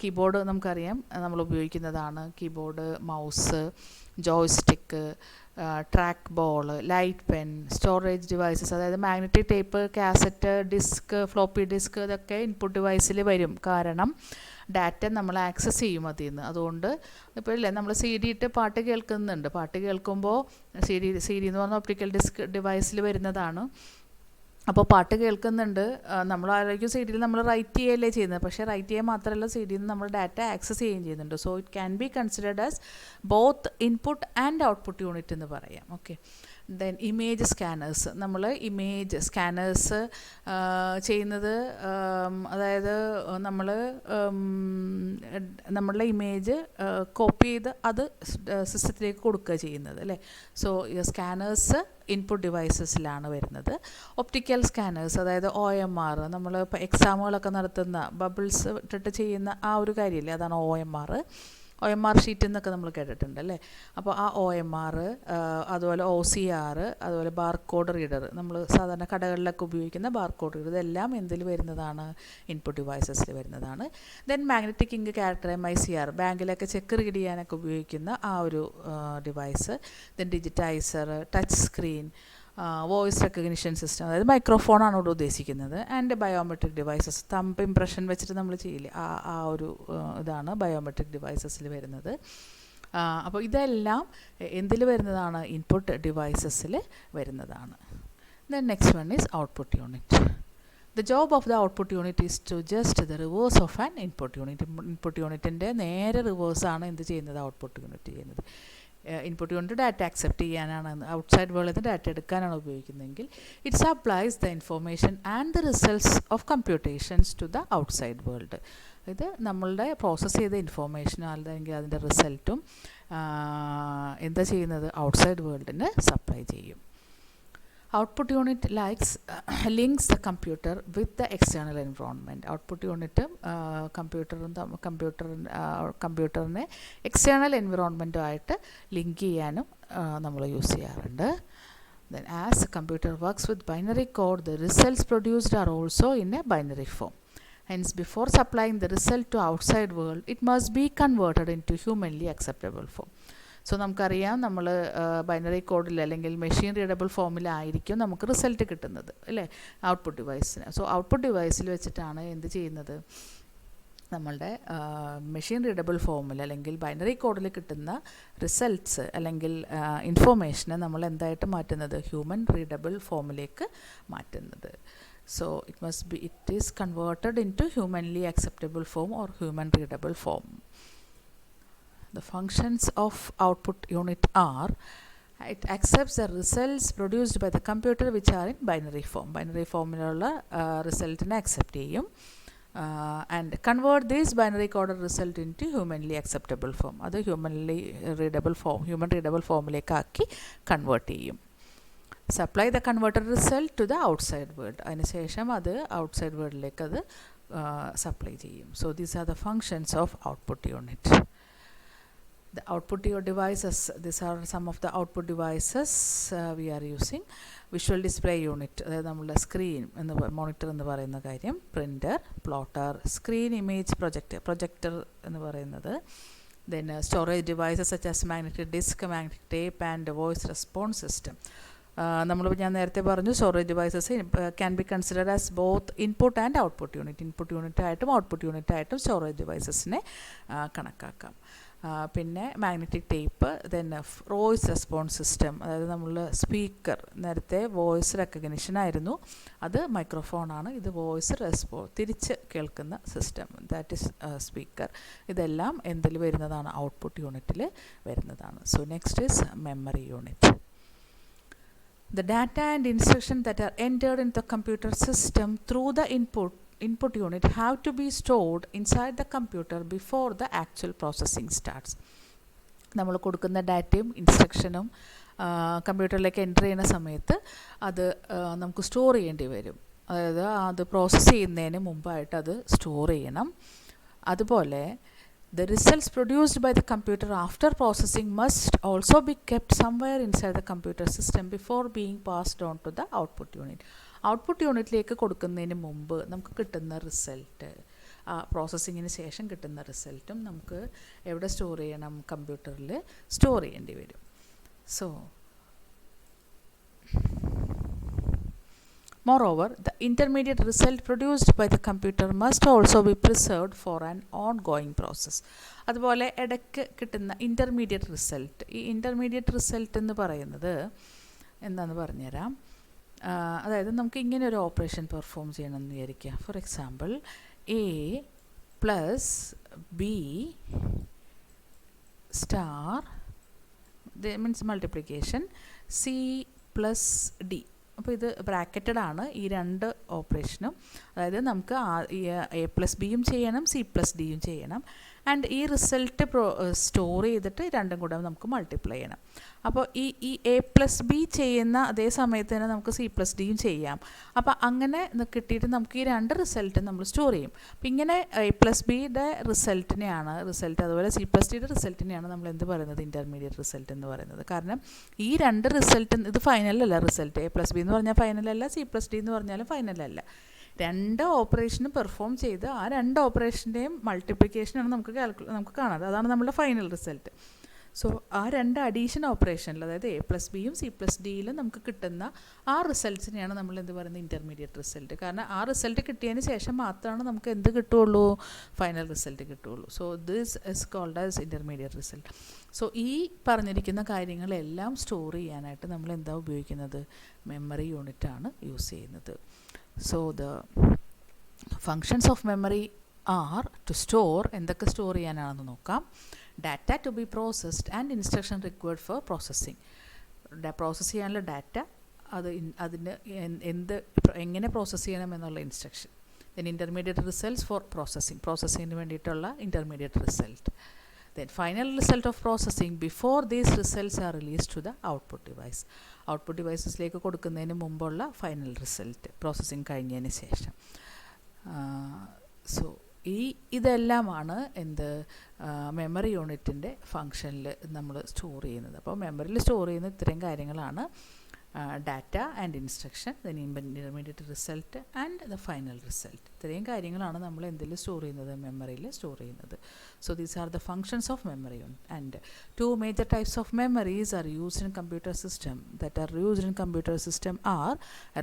Keyboard നമുക്കറിയാം നമ്മൾ ഉപയോഗിക്കുന്നതാണ്. Keyboard, mouse, joystick, track ball, light pen, storage devices, അതായത് magnetic tape, cassette, disk, floppy disk, ഇതൊക്കെ input ഡിവൈസിൽ വരും. കാരണം ഡാറ്റ നമ്മൾ ആക്സസ് ചെയ്യും അതിൽ നിന്ന്. അതുകൊണ്ട് ഇപ്പോൾ ഇല്ലേ, നമ്മൾ CD ഇട്ട് പാട്ട് കേൾക്കുന്നുണ്ട്. പാട്ട് കേൾക്കുമ്പോൾ CD എന്ന് പറഞ്ഞാൽ ഒപ്റ്റിക്കൽ ഡിസ്ക് ഡിവൈസിൽ വരുന്നതാണ്. അപ്പോൾ പാട്ട് കേൾക്കുന്നുണ്ട്, നമ്മൾ ആലോചിക്കും CD യിൽ നമ്മൾ റൈറ്റ് ചെയ്യുകയല്ലേ ചെയ്യുന്നത്. പക്ഷേ റൈറ്റ് ചെയ്യുക മാത്രമല്ല, CD യിൽ നിന്ന് നമ്മൾ ഡാറ്റ ആക്സസ് ചെയ്യുകയും ചെയ്യുന്നുണ്ട്. So it can be considered as both input and output unit എന്ന് പറയാം. ഓക്കെ. Then image scanners. നമ്മൾ ഇമേജ് സ്കാനേഴ്സ് ചെയ്യുന്നത്, അതായത് നമ്മൾ നമ്മളുടെ ഇമേജ് കോപ്പി ചെയ്ത് അത് സിസ്റ്റത്തിലേക്ക് കൊടുക്കുക ചെയ്യുന്നത് അല്ലേ. സോ സ്കാനേഴ്സ് ഇൻപുട്ട് ഡിവൈസസിലാണ് വരുന്നത്. ഒപ്റ്റിക്കൽ സ്കാനേഴ്സ്, അതായത് OMR, നമ്മൾ ഇപ്പോൾ എക്സാമുകളൊക്കെ നടത്തുന്ന ബബിൾസ് ഇട്ടിട്ട് ചെയ്യുന്ന ആ ഒരു കാര്യമില്ലേ, അതാണ് OMR ഷീറ്റ് എന്നൊക്കെ നമ്മൾ കേട്ടിട്ടുണ്ട് അല്ലേ. അപ്പോൾ ആ OMR, അതുപോലെ OCR, അതുപോലെ ബാർകോഡ് റീഡർ, നമ്മൾ സാധാരണ കടകളിലൊക്കെ ഉപയോഗിക്കുന്ന ബാർകോഡ് റീഡർ, ഇതെല്ലാം എന്തിൽ വരുന്നതാണ്? ഇൻപുട്ട് ഡിവൈസസിൽ വരുന്നതാണ്. Then magnetic ink character, MICR, ബാങ്കിലൊക്കെ ചെക്ക് റീഡ് ചെയ്യാനൊക്കെ ഉപയോഗിക്കുന്ന ആ ഒരു device. Then digitizer, touch screen, voice recognition system, അതായത് മൈക്രോഫോണാണ് ഇവിടെ ഉദ്ദേശിക്കുന്നത്. And biometric devices, thumb impression വെച്ചിട്ട് നമ്മൾ ചെയ്യില്ലേ, ആ ഒരു ഇതാണ് ബയോമെട്രിക് ഡിവൈസസിൽ വരുന്നത്. അപ്പോൾ ഇതെല്ലാം എന്തിൽ വരുന്നതാണ്? ഇൻപുട്ട് ഡിവൈസസിൽ വരുന്നതാണ്. Then next one is output unit. The job of the output unit is to just the reverse of an input unit. Input യൂണിറ്റിൻ്റെ നേരെ റിവേഴ്സാണ് എന്ത് ചെയ്യുന്നത്? ഔട്ട്പുട്ട് യൂണിറ്റ് ചെയ്യുന്നത്. ഇൻപുട്ട് യൂണിറ്റ് ഡാറ്റ അക്സെപ്റ്റ് ചെയ്യാനാണ്, ഔട്ട്സൈഡ് വേൾഡിൽ നിന്ന് ഡാറ്റ എടുക്കാനാണ് ഉപയോഗിക്കുന്നതെങ്കിൽ it supplies the information and the results of computations to the outside world. ഇത് നമ്മളുടെ പ്രോസസ്സ് ചെയ്ത ഇൻഫോർമേഷനും അല്ലെങ്കിൽ അതിൻ്റെ റിസൾട്ടും എന്താ ചെയ്യുന്നത്? ഔട്ട്സൈഡ് വേൾഡിന് സപ്ലൈ ചെയ്യും. Output unit links the computer with the external environment. Output unit കമ്പ്യൂട്ടറിനെ എക്സ്റ്റേണൽ എൻവിറോൺമെൻറ്റുമായിട്ട് ലിങ്ക് ചെയ്യാനും നമ്മൾ യൂസ് ചെയ്യാറുണ്ട്. Then as the computer works with binary code, the results produced are also in a binary form. Hence, before supplying the result to outside world, it must be converted into humanly acceptable form. So നമുക്കറിയാം, നമ്മൾ binary കോഡിൽ അല്ലെങ്കിൽ machine readable ഫോമിലായിരിക്കും നമുക്ക് result കിട്ടുന്നത് അല്ലേ, output ഡിവൈസിന്. So output ഡിവൈസിൽ വെച്ചിട്ടാണ് എന്ത് ചെയ്യുന്നത്? നമ്മളുടെ മെഷീൻ റീഡബിൾ ഫോമിൽ അല്ലെങ്കിൽ ബൈനറി കോഡിൽ കിട്ടുന്ന റിസൾട്ട്സ് അല്ലെങ്കിൽ ഇൻഫോർമേഷനെ നമ്മൾ എന്തായിട്ട് മാറ്റുന്നത്? ഹ്യൂമൻ റീഡബിൾ ഫോമിലേക്ക് മാറ്റുന്നത്. So it is converted into humanly acceptable form or human readable form. The functions of output unit are: it accepts the results produced by the computer which are in binary form. Binary formiലുള്ള റിസൾട്ടിനെ accept ചെയ്യും. And convert this binary coded result into humanly acceptable form. അത് human readable ഫോമിലേക്ക് ആക്കി convert ചെയ്യും. Supply the converted result to the outside world. അതിനുശേഷം അത് outside വേൾഡിലേക്ക് അത് സപ്ലൈ ചെയ്യും. So these are the functions of output unit. The output devices, these are some of the output devices we are using. Visual display unit, അതായത് നമ്മളുടെ screen എന്ന് monitor എന്ന് പറയുന്ന കാര്യം, printer, plotter, screen image projector എന്ന് പറയുന്നത്, then storage devices such as magnetic disk, magnetic tape and voice response system. ഞാൻ നേരത്തെ പറഞ്ഞു storage devices can be considered as both input and output unit. Input unit ആയിട്ടും output unit ആയിട്ടും storage ഡിവൈസസിനെ കണക്കാക്കാം. പിന്നെ magnetic tape, then voice response system, അതായത് നമ്മൾ speaker, നേരത്തെ വോയിസ് റെക്കഗ്നിഷൻ ആയിരുന്നു, അത് മൈക്രോഫോണാണ്, ഇത് വോയിസ് തിരിച്ച് കേൾക്കുന്ന സിസ്റ്റം, ദാറ്റ് ഈസ് സ്പീക്കർ. ഇതെല്ലാം എന്തിൽ വരുന്നതാണ്? ഔട്ട്പുട്ട് യൂണിറ്റിൽ വരുന്നതാണ്. So next is memory unit. The data and instruction that are entered into the computer system through the input unit have to be stored inside the computer before the actual processing starts. നമ്മൾ കൊടുക്കുന്ന ഡാറ്റയും ഇൻസ്ട്രക്ഷനും കമ്പ്യൂട്ടറിലേക്ക് enter ചെയ്യുന്ന സമയത്ത് അത് നമുക്ക് store ചെയ്യേണ്ടി വരും. അതായത് അത് പ്രോസസ്സ് ചെയ്യുന്നതിന് മുമ്പായിട്ട് അത് സ്റ്റോർ ചെയ്യണം. അതുപോലെ the results produced by the computer after processing must also be kept somewhere inside the computer system before being passed on to the output unit. Output യൂണിറ്റിലേക്ക് കൊടുക്കുന്നതിന് മുമ്പ് നമുക്ക് കിട്ടുന്ന റിസൾട്ട്, പ്രോസസ്സിങ്ങിന് ശേഷം കിട്ടുന്ന റിസൾട്ടും നമുക്ക് എവിടെ സ്റ്റോർ ചെയ്യണം? കമ്പ്യൂട്ടറിൽ സ്റ്റോർ ചെയ്യേണ്ടി വരും. So moreover, the intermediate result produced by the computer must also be preserved for an ongoing process. അതുപോലെ ഇടയ്ക്ക് കിട്ടുന്ന ഇൻ്റർമീഡിയറ്റ് റിസൾട്ട്, ഈ ഇൻ്റർമീഡിയറ്റ് റിസൾട്ട് എന്ന് പറയുന്നത് എന്താണെന്ന് പറഞ്ഞുതരാം. അതായത് നമുക്ക് ഇങ്ങനെ ഒരു ഓപ്പറേഷൻ പെർഫോം ചെയ്യണമെന്ന് വിചാരിക്കുക. For example, A plus B star, means multiplication, C plus D. അപ്പോൾ ഇത് ബ്രാക്കറ്റഡ് ആണ് ഈ രണ്ട് ഓപ്പറേഷനും. അതായത് നമുക്ക് എ പ്ലസ് ബിയും ചെയ്യണം, സി പ്ലസ് ഡിയും ചെയ്യണം. ആൻഡ് ഈ റിസൾട്ട് സ്റ്റോർ ചെയ്തിട്ട് രണ്ടും കൂടെ നമുക്ക് മൾട്ടിപ്ലൈ ചെയ്യണം. അപ്പോൾ ഈ എ പ്ലസ് ബി ചെയ്യുന്ന അതേ സമയത്ത് തന്നെ നമുക്ക് സി പ്ലസ് ഡിയും ചെയ്യാം. അപ്പോൾ അങ്ങനെ കിട്ടിയിട്ട് നമുക്ക് ഈ രണ്ട് റിസൾട്ടും നമ്മൾ സ്റ്റോർ ചെയ്യും. അപ്പം ഇങ്ങനെ എ പ്ലസ് ബിയുടെ റിസൾട്ടിനെയാണ് അതുപോലെ സി പ്ലസ് ഡിയുടെ റിസൾട്ടിനെയാണ് നമ്മൾ എന്ത് പറയുന്നത്? ഇൻ്റർമീഡിയറ്റ് റിസൾട്ട് എന്ന് പറയുന്നത്. കാരണം ഈ രണ്ട് റിസൾട്ട്, ഇത് ഫൈനലല്ല റിസൾട്ട്. എ പ്ലസ് ബി എന്ന് പറഞ്ഞാൽ ഫൈനലല്ല, സി പ്ലസ് ഡി എന്ന് പറഞ്ഞാലും ഫൈനലല്ല. രണ്ട് ഓപ്പറേഷനും പെർഫോം ചെയ്ത് ആ രണ്ട് ഓപ്പറേഷൻ്റെയും മൾട്ടിപ്ലിക്കേഷനാണ് നമുക്ക് കാണാതെ, അതാണ് നമ്മുടെ ഫൈനൽ റിസൾട്ട്. സോ ആ രണ്ട് അഡീഷൻ ഓപ്പറേഷനിൽ, അതായത് എ പ്ലസ് ബിയും സി പ്ലസ് ഡിയിലും നമുക്ക് കിട്ടുന്ന ആ റിസൾട്ട്സിനെയാണ് നമ്മൾ എന്ത് പറയുന്നത്? Intermediate result. കാരണം ആ റിസൾട്ട് കിട്ടിയതിന് ശേഷം മാത്രമാണ് നമുക്ക് എന്ത് കിട്ടുകയുള്ളൂ? ഫൈനൽ റിസൾട്ട് കിട്ടുകയുള്ളൂ. So this is called as intermediate result. സോ ഈ പറഞ്ഞിരിക്കുന്ന കാര്യങ്ങളെല്ലാം സ്റ്റോർ ചെയ്യാനായിട്ട് നമ്മൾ എന്താ ഉപയോഗിക്കുന്നത്? മെമ്മറി യൂണിറ്റാണ് യൂസ് ചെയ്യുന്നത്. So the functions of memory are to store, എന്തൊക്കെ സ്റ്റോർ ചെയ്യാനാണെന്ന് നോക്കാം. Data to be processed and instruction required for processing. Process ചെയ്യാനുള്ള ഡാറ്റ, അതിന് എങ്ങനെ പ്രോസസ്സ് ചെയ്യണം എന്നുള്ള instruction. Then intermediate results for പ്രോസസ്സിങ്ങിന് വേണ്ടിയിട്ടുള്ള intermediate result. Then final result of processing before these results are released to the output device. Output ഡിവൈസസിലേക്ക് കൊടുക്കുന്നതിന് മുമ്പുള്ള ഫൈനൽ റിസൾട്ട്, പ്രോസസ്സിങ് കഴിഞ്ഞതിന് ശേഷം. സോ ഇതെല്ലാമാണ് മെമ്മറി യൂണിറ്റിൻ്റെ ഫങ്ഷനിൽ നമ്മൾ സ്റ്റോർ ചെയ്യുന്നത്. അപ്പോൾ മെമ്മറിയിൽ സ്റ്റോർ ചെയ്യുന്ന ഇത്രയും കാര്യങ്ങളാണ്: data and instruction, then intermediate result and the final result. ഇത്രയും കാര്യങ്ങളാണ് നമ്മൾ എന്തിൽ സ്റ്റോർ ചെയ്യുന്നത്? മെമ്മറിയിൽ സ്റ്റോർ ചെയ്യുന്നത്. So these are the functions of memory unit. And two major types of memories are used in computer system are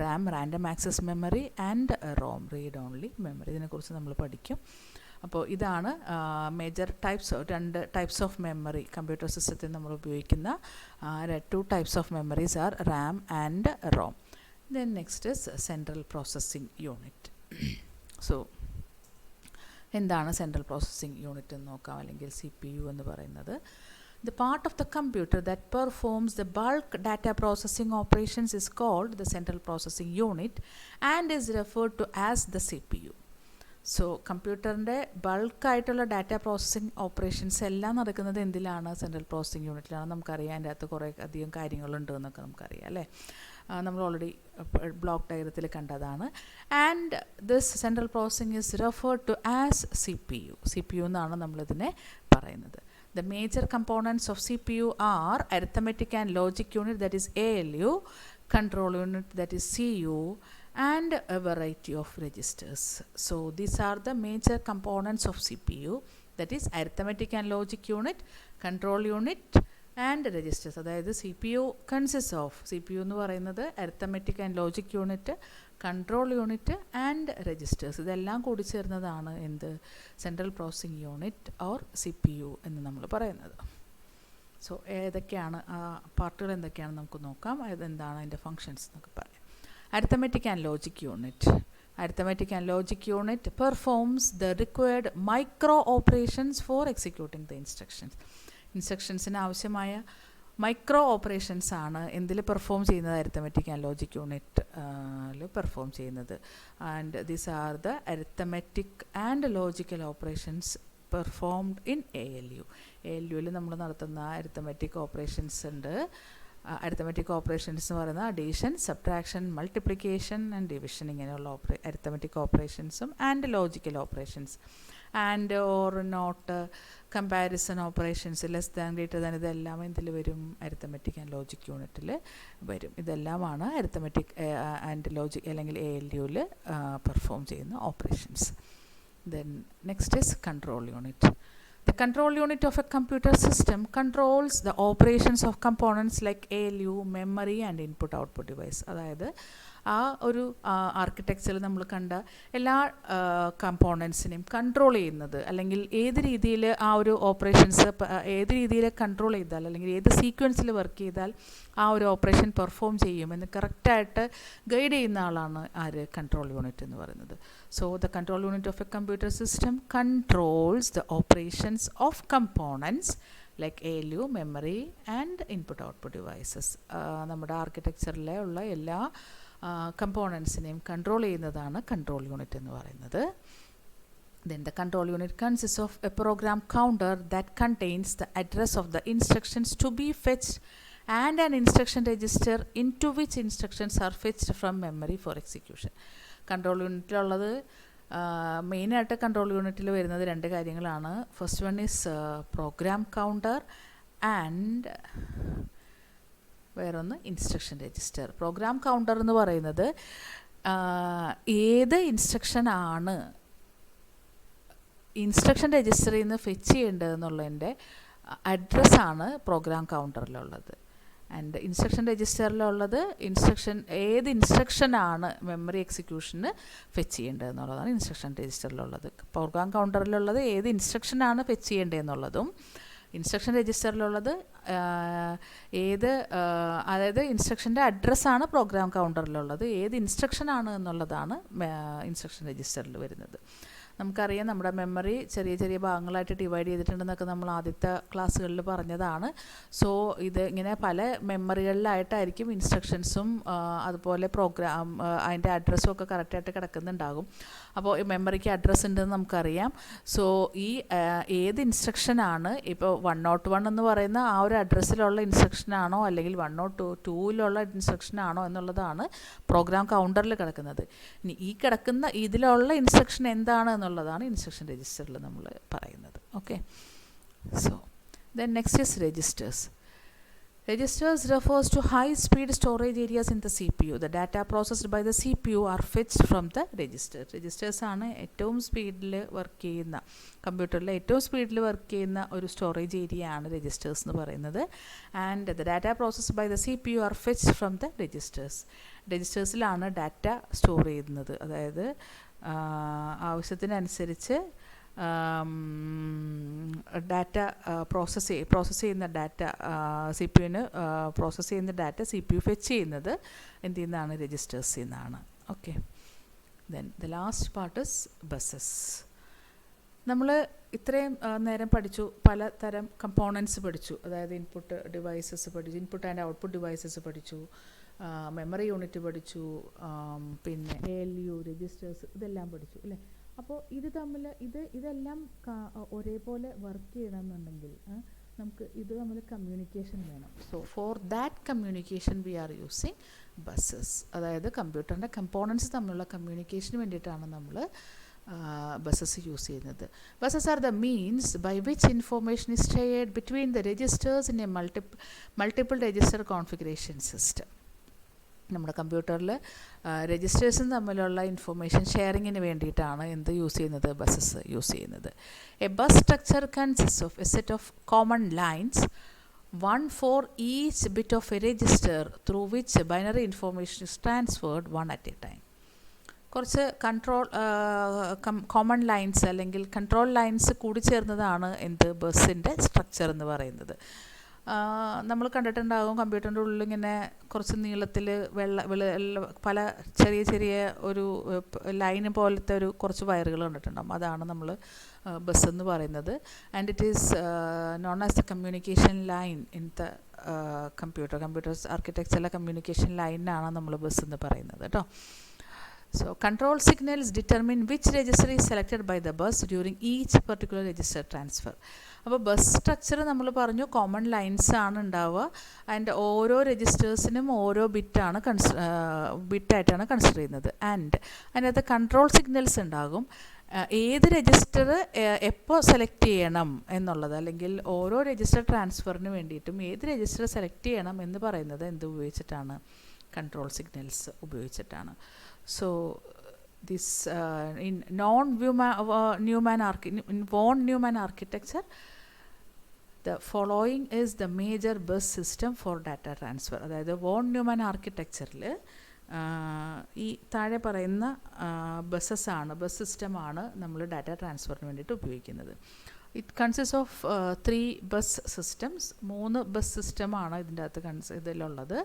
RAM, random access memory, and ROM, read only memory. ഇതിനെക്കുറിച്ച് നമ്മൾ പഠിക്കും. അപ്പോൾ ഇതാണ് major രണ്ട് types of memory. Computer സിസ്റ്റത്തിൽ നമ്മൾ ഉപയോഗിക്കുന്ന two types of memories are RAM and ROM. Then next is central processing unit. So എന്താണ് സെൻട്രൽ പ്രോസസ്സിംഗ് യൂണിറ്റ് എന്ന് നോക്കാം, അല്ലെങ്കിൽ CPU എന്ന് പറയുന്നത്. The part of the computer that performs the bulk data processing operations is called the central processing unit and is referred to as the CPU. So കമ്പ്യൂട്ടറിൻ്റെ ബൾക്കായിട്ടുള്ള data processing operations എല്ലാം നടക്കുന്നത് എന്തിലാണ്? Central processing യൂണിറ്റിലാണ്. നമുക്കറിയാം അതിൻ്റെ അകത്ത് കുറേ അധികം കാര്യങ്ങളുണ്ട് എന്നൊക്കെ നമുക്കറിയാം അല്ലേ. നമ്മൾ ഓൾറെഡി ബ്ലോക്ക് ഡയഗ്രത്തിൽ കണ്ടതാണ്. And this central processing is referred to as C P U എന്നാണ് നമ്മളിതിനെ പറയുന്നത്. The major components of CPU are arithmetic and logic unit, that is ALU, control unit, that is CU, and a variety of registers. So these are the major components of CPU, that is arithmetic and logic unit, control unit, and registers. അതായത് C P U consist of, C P U എന്ന് പറയുന്നത് arithmetic and logic unit, control unit and registers, ഇതെല്ലാം കൂടി ചേർന്നതാണ് എന്ത് central processing unit or C P U എന്ന് നമ്മൾ പറയുന്നത്. സോ ഏതൊക്കെയാണ് പാർട്ടുകൾ എന്തൊക്കെയാണെന്ന് നമുക്ക് നോക്കാം. അതെന്താണ് അതിൻ്റെ ഫങ്ഷൻസ് എന്നൊക്കെ പറയാം. Arithmetic and logic unit. Arithmetic and logic unit performs the required micro operations for executing the instructions. ഇൻസ്ട്രക്ഷൻസിന് ആവശ്യമായ മൈക്രോ ഓപ്പറേഷൻസ് ആണ് എന്തിൽ പെർഫോം ചെയ്യുന്നത്, അരിത്തമെറ്റിക് ആൻഡ് ലോജിക് യൂണിറ്റിൽ പെർഫോം ചെയ്യുന്നത്. And these are the arithmetic and logical operations performed in ALU. ALUവിൽ നമ്മൾ നടത്തുന്ന അരിത്തമെറ്റിക് ഓപ്പറേഷൻസ് ഉണ്ട്. അരിത്തമെറ്റിക് ഓപ്പറേഷൻസ് എന്ന് പറയുന്നത് addition, subtraction, multiplication and division, ഇങ്ങനെയുള്ള അരിത്തമെറ്റിക് ഓപ്പറേഷൻസും and logical operations, and or not, comparison operations, less than, greater than, ഇതെല്ലാം എന്തിൽ വരും, അരിത്തമെറ്റിക് ആൻഡ് ലോജിക് യൂണിറ്റിൽ വരും. ഇതെല്ലാമാണ് അരിത്തമെറ്റിക് ആൻഡ് ലോജിക് അല്ലെങ്കിൽ ALUവിൽ പെർഫോം ചെയ്യുന്ന operations. Then next is control unit. The control unit of a computer system controls the operations of components like ALU, memory and input-output device. അതായത് ആ ഒരു ആർക്കിടെക്ചറിൽ നമ്മൾ കണ്ട എല്ലാ കമ്പോണൻസിനെയും കൺട്രോൾ ചെയ്യുന്നത്, അല്ലെങ്കിൽ ഏത് രീതിയിൽ ആ ഒരു ഓപ്പറേഷൻസ് ഏത് രീതിയിൽ കൺട്രോൾ ചെയ്താൽ അല്ലെങ്കിൽ ഏത് സീക്വൻസിൽ വർക്ക് ചെയ്താൽ ആ ഒരു ഓപ്പറേഷൻ പെർഫോം ചെയ്യുമെന്ന് കറക്റ്റായിട്ട് ഗൈഡ് ചെയ്യുന്ന ആളാണ് ആര്, കൺട്രോൾ യൂണിറ്റ് എന്ന് പറയുന്നത്. So the control unit of A computer system controls the operations of components like ALU, memory and input output devices. നമ്മുടെ ആർക്കിടെക്ചറിലെ ഉള്ള എല്ലാ കമ്പോണൻസിനെയും കൺട്രോൾ ചെയ്യുന്നതാണ് കൺട്രോൾ യൂണിറ്റ് എന്ന് പറയുന്നത്. Then the control unit consists of a program counter that contains the address of the instructions to be fetched and an instruction register into which instructions are fetched from memory for execution. Control യൂണിറ്റിലുള്ളത് മെയിനായിട്ട് control യൂണിറ്റിൽ വരുന്നത് രണ്ട് കാര്യങ്ങളാണ്. First one is program counter and വേറൊന്ന് instruction register. Program counter എന്ന് പറയുന്നത് ഏത് ഇൻസ്ട്രക്ഷനാണ് ഇൻസ്ട്രക്ഷൻ രജിസ്റ്ററിൽ നിന്ന് ഫെച്ച് ചെയ്യേണ്ടതെന്നുള്ളതിൻ്റെ അഡ്രസ്സാണ് പ്രോഗ്രാം കൗണ്ടറിലുള്ളത്. ആൻഡ് ഇൻസ്ട്രക്ഷൻ രജിസ്റ്ററിലുള്ളത് ഏത് ഇൻസ്ട്രക്ഷനാണ് മെമ്മറി എക്സിക്യൂഷന് ഫെച്ച് ചെയ്യേണ്ടതെന്നുള്ളതാണ് ഇൻസ്ട്രക്ഷൻ രജിസ്റ്ററിലുള്ളത്. പ്രോഗ്രാം കൗണ്ടറിലുള്ളത് ഏത് ഇൻസ്ട്രക്ഷനാണ് ഫെച്ച് ചെയ്യേണ്ടതെന്നുള്ളതും, ഇൻസ്ട്രക്ഷൻ രജിസ്റ്ററിലുള്ളത് അതായത് ഇൻസ്ട്രക്ഷൻ്റെ അഡ്രസ്സാണ് പ്രോഗ്രാം കൗണ്ടറിലുള്ളത്, ഏത് ഇൻസ്ട്രക്ഷനാണ് എന്നുള്ളതാണ് ഇൻസ്ട്രക്ഷൻ രജിസ്റ്ററിൽ വരുന്നത്. നമുക്കറിയാം നമ്മുടെ മെമ്മറി ചെറിയ ചെറിയ ഭാഗങ്ങളായിട്ട് ഡിവൈഡ് ചെയ്തിട്ടുണ്ടെന്നൊക്കെ നമ്മൾ ആദ്യത്തെ ക്ലാസ്സുകളിൽ പറഞ്ഞതാണ്. സോ ഇത് ഇങ്ങനെ പല മെമ്മറികളിലായിട്ടായിരിക്കും ഇൻസ്ട്രക്ഷൻസും അതുപോലെ പ്രോഗ്രാം അതിൻ്റെ അഡ്രസ്സും ഒക്കെ കറക്റ്റായിട്ട് കിടക്കുന്നുണ്ടാകും. അപ്പോൾ ഈ മെമ്മറിക്ക് അഡ്രസ്സ് ഉണ്ടെന്ന് നമുക്കറിയാം. സോ ഈ ഏത് ഇൻസ്ട്രക്ഷനാണ് ഇപ്പോൾ 101 എന്ന് പറയുന്ന ആ ഒരു അഡ്രസ്സിലുള്ള ഇൻസ്ട്രക്ഷനാണോ അല്ലെങ്കിൽ 102യിലുള്ള ഇൻസ്ട്രക്ഷനാണോ എന്നുള്ളതാണ് പ്രോഗ്രാം കൗണ്ടറിൽ കിടക്കുന്നത്. ഇനി ഈ കിടക്കുന്ന ഇതിലുള്ള ഇൻസ്ട്രക്ഷൻ എന്താണ് എന്നുള്ളതാണ് ഇൻസ്ട്രക്ഷൻ രജിസ്റ്ററിൽ നമ്മൾ പറയുന്നത്. Okay, so then next is registers. Registers refers to high-speed storage areas in the CPU. The data processed by the CPU are fetched from the register. Registers ആണ് ഏറ്റവും സ്പീഡിൽ വർക്ക് ചെയ്യുന്ന, കമ്പ്യൂട്ടറിലെ ഏറ്റവും സ്പീഡിൽ വർക്ക് ചെയ്യുന്ന ഒരു സ്റ്റോറേജ് ഏരിയ ആണ് registers എന്ന് പറയുന്നത്. And the data processed by the CPU are fetched from the registers. രജിസ്റ്റേഴ്സിലാണ് ഡാറ്റ സ്റ്റോർ ചെയ്യുന്നത്. അതായത് ആവശ്യത്തിനനുസരിച്ച് ഡാറ്റ പ്രോസസ്സ് ചെയ്യുന്ന ഡാറ്റ CPU പ്രോസസ്സ് ചെയ്യുന്ന ഡാറ്റ CPU ഫെച്ച് ചെയ്യുന്നത് എന്തിൽ നിന്നാണ്, രജിസ്റ്റേഴ്സിൽ നിന്നാണ്. Okay, then the last part is buses. നമ്മൾ ഇത്രയും നേരം പഠിച്ചു, പലതരം കമ്പോണൻസ് പഠിച്ചു. അതായത് ഇൻപുട്ട് ഡിവൈസസ് പഠിച്ചു, ഇൻപുട്ട് ആൻഡ് ഔട്ട്പുട്ട് ഡിവൈസസ് പഠിച്ചു, മെമ്മറി യൂണിറ്റ് പഠിച്ചു, പിന്നെ ALU, രജിസ്റ്റേഴ്സ്, ഇതെല്ലാം പഠിച്ചു അല്ലേ. അപ്പോൾ ഇതെല്ലാം ഒരേപോലെ വർക്ക് ചെയ്യണമെന്നുണ്ടെങ്കിൽ നമുക്ക് ഇത് തമ്മിൽ കമ്മ്യൂണിക്കേഷൻ വേണം. So for that communication we are using buses. അതായത് കമ്പ്യൂട്ടറിൻ്റെ കമ്പോണൻസ് തമ്മിലുള്ള കമ്മ്യൂണിക്കേഷന് വേണ്ടിയിട്ടാണ് നമ്മൾ ബസ്സസ് യൂസ് ചെയ്യുന്നത്. Buses are the means by which information is shared between the registers in a multiple register configuration system. നമ്മുടെ കമ്പ്യൂട്ടറിൽ രജിസ്റ്റേഴ്സും തമ്മിലുള്ള ഇൻഫോർമേഷൻ ഷെയറിങ്ങിന് വേണ്ടിയിട്ടാണ് എന്ത് യൂസ് ചെയ്യുന്നത്, ബസ്സസ് യൂസ് ചെയ്യുന്നത്. A bus structure consist of A set of common lines, one for each bit of a register through which binary information is transferred one at a time. കുറച്ച് common lines അല്ലെങ്കിൽ control lines കൂടി ചേർന്നതാണ് എന്ത്, ബസ്സിൻ്റെ structure എന്ന് പറയുന്നത്. നമ്മൾ കണ്ടിട്ടുണ്ടാകും കമ്പ്യൂട്ടറിൻ്റെ ഉള്ളിൽ ഇങ്ങനെ കുറച്ച് നീളത്തിൽ പല ചെറിയ ചെറിയ ഒരു ലൈന് പോലത്തെ ഒരു കുറച്ച് വയറുകൾ കണ്ടിട്ടുണ്ടാകും. അതാണ് നമ്മൾ ബസ് എന്ന് പറയുന്നത്. And it is known as the communication line in the computers ആർക്കിടെക്ചറിലെ കമ്മ്യൂണിക്കേഷൻ ലൈനാണ് നമ്മൾ ബസ് എന്ന് പറയുന്നത് കേട്ടോ. So control signals determine which register is selected by the bus during each particular register transfer. അപ്പോൾ ബസ് സ്ട്രക്ചർ നമ്മൾ പറഞ്ഞു common lines ആണ് ഉണ്ടാവുക. ആൻഡ് ഓരോ രജിസ്റ്റേഴ്സിനും ഓരോ ബിറ്റായിട്ടാണ് കൺസിഡർ ചെയ്യുന്നത്. ആൻഡ് അതിനകത്ത് കൺട്രോൾ സിഗ്നൽസ് ഉണ്ടാകും. ഏത് രജിസ്റ്റർ എപ്പോൾ സെലക്ട് ചെയ്യണം എന്നുള്ളത്, അല്ലെങ്കിൽ ഓരോ രജിസ്റ്റർ ട്രാൻസ്ഫറിന് വേണ്ടിയിട്ടും ഏത് രജിസ്റ്റർ സെലക്ട് ചെയ്യണം എന്ന് പറയുന്നത് എന്ത് ഉപയോഗിച്ചിട്ടാണ്, കൺട്രോൾ സിഗ്നൽസ് ഉപയോഗിച്ചിട്ടാണ്. So this in von Neumann architecture, the following is the major bus system for data transfer. അതായത് വോൺ ന്യൂമാൻ ആർക്കിടെക്ചറിൽ ഈ താഴെ പറയുന്ന ബസ് സിസ്റ്റമാണ് നമ്മൾ ഡാറ്റ ട്രാൻസ്ഫറിന് വേണ്ടിയിട്ട് ഉപയോഗിക്കുന്നത്. It consist of 3 bus systems. 3 bus സിസ്റ്റമാണ് ഇതിൻ്റെ അകത്ത് ഇതിലുള്ളത്.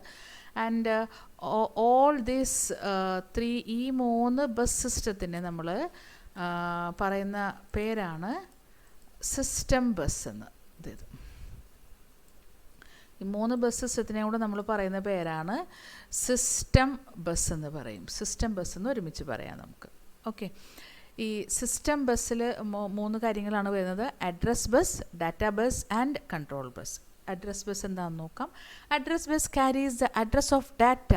ആൻഡ് ഓൾ ദീസ് 3 ഈ 3 ബസ് സിസ്റ്റത്തിന് നമ്മൾ പറയുന്ന പേരാണ് സിസ്റ്റം ബസ് എന്ന്. ഈ 3 ബസ് സിസ്റ്റത്തിനെ കൂടെ നമ്മൾ പറയുന്ന പേരാണ് സിസ്റ്റം ബസ് എന്ന് പറയും. സിസ്റ്റം ബസ് എന്ന് ഒരുമിച്ച് പറയാം നമുക്ക്. ഓക്കെ, ഈ സിസ്റ്റം ബസ്സിൽ 3 കാര്യങ്ങളാണ് വരുന്നത്: address bus, data bus and control bus. Address bus എന്താണെന്ന് നോക്കാം. Address bus carries the address of data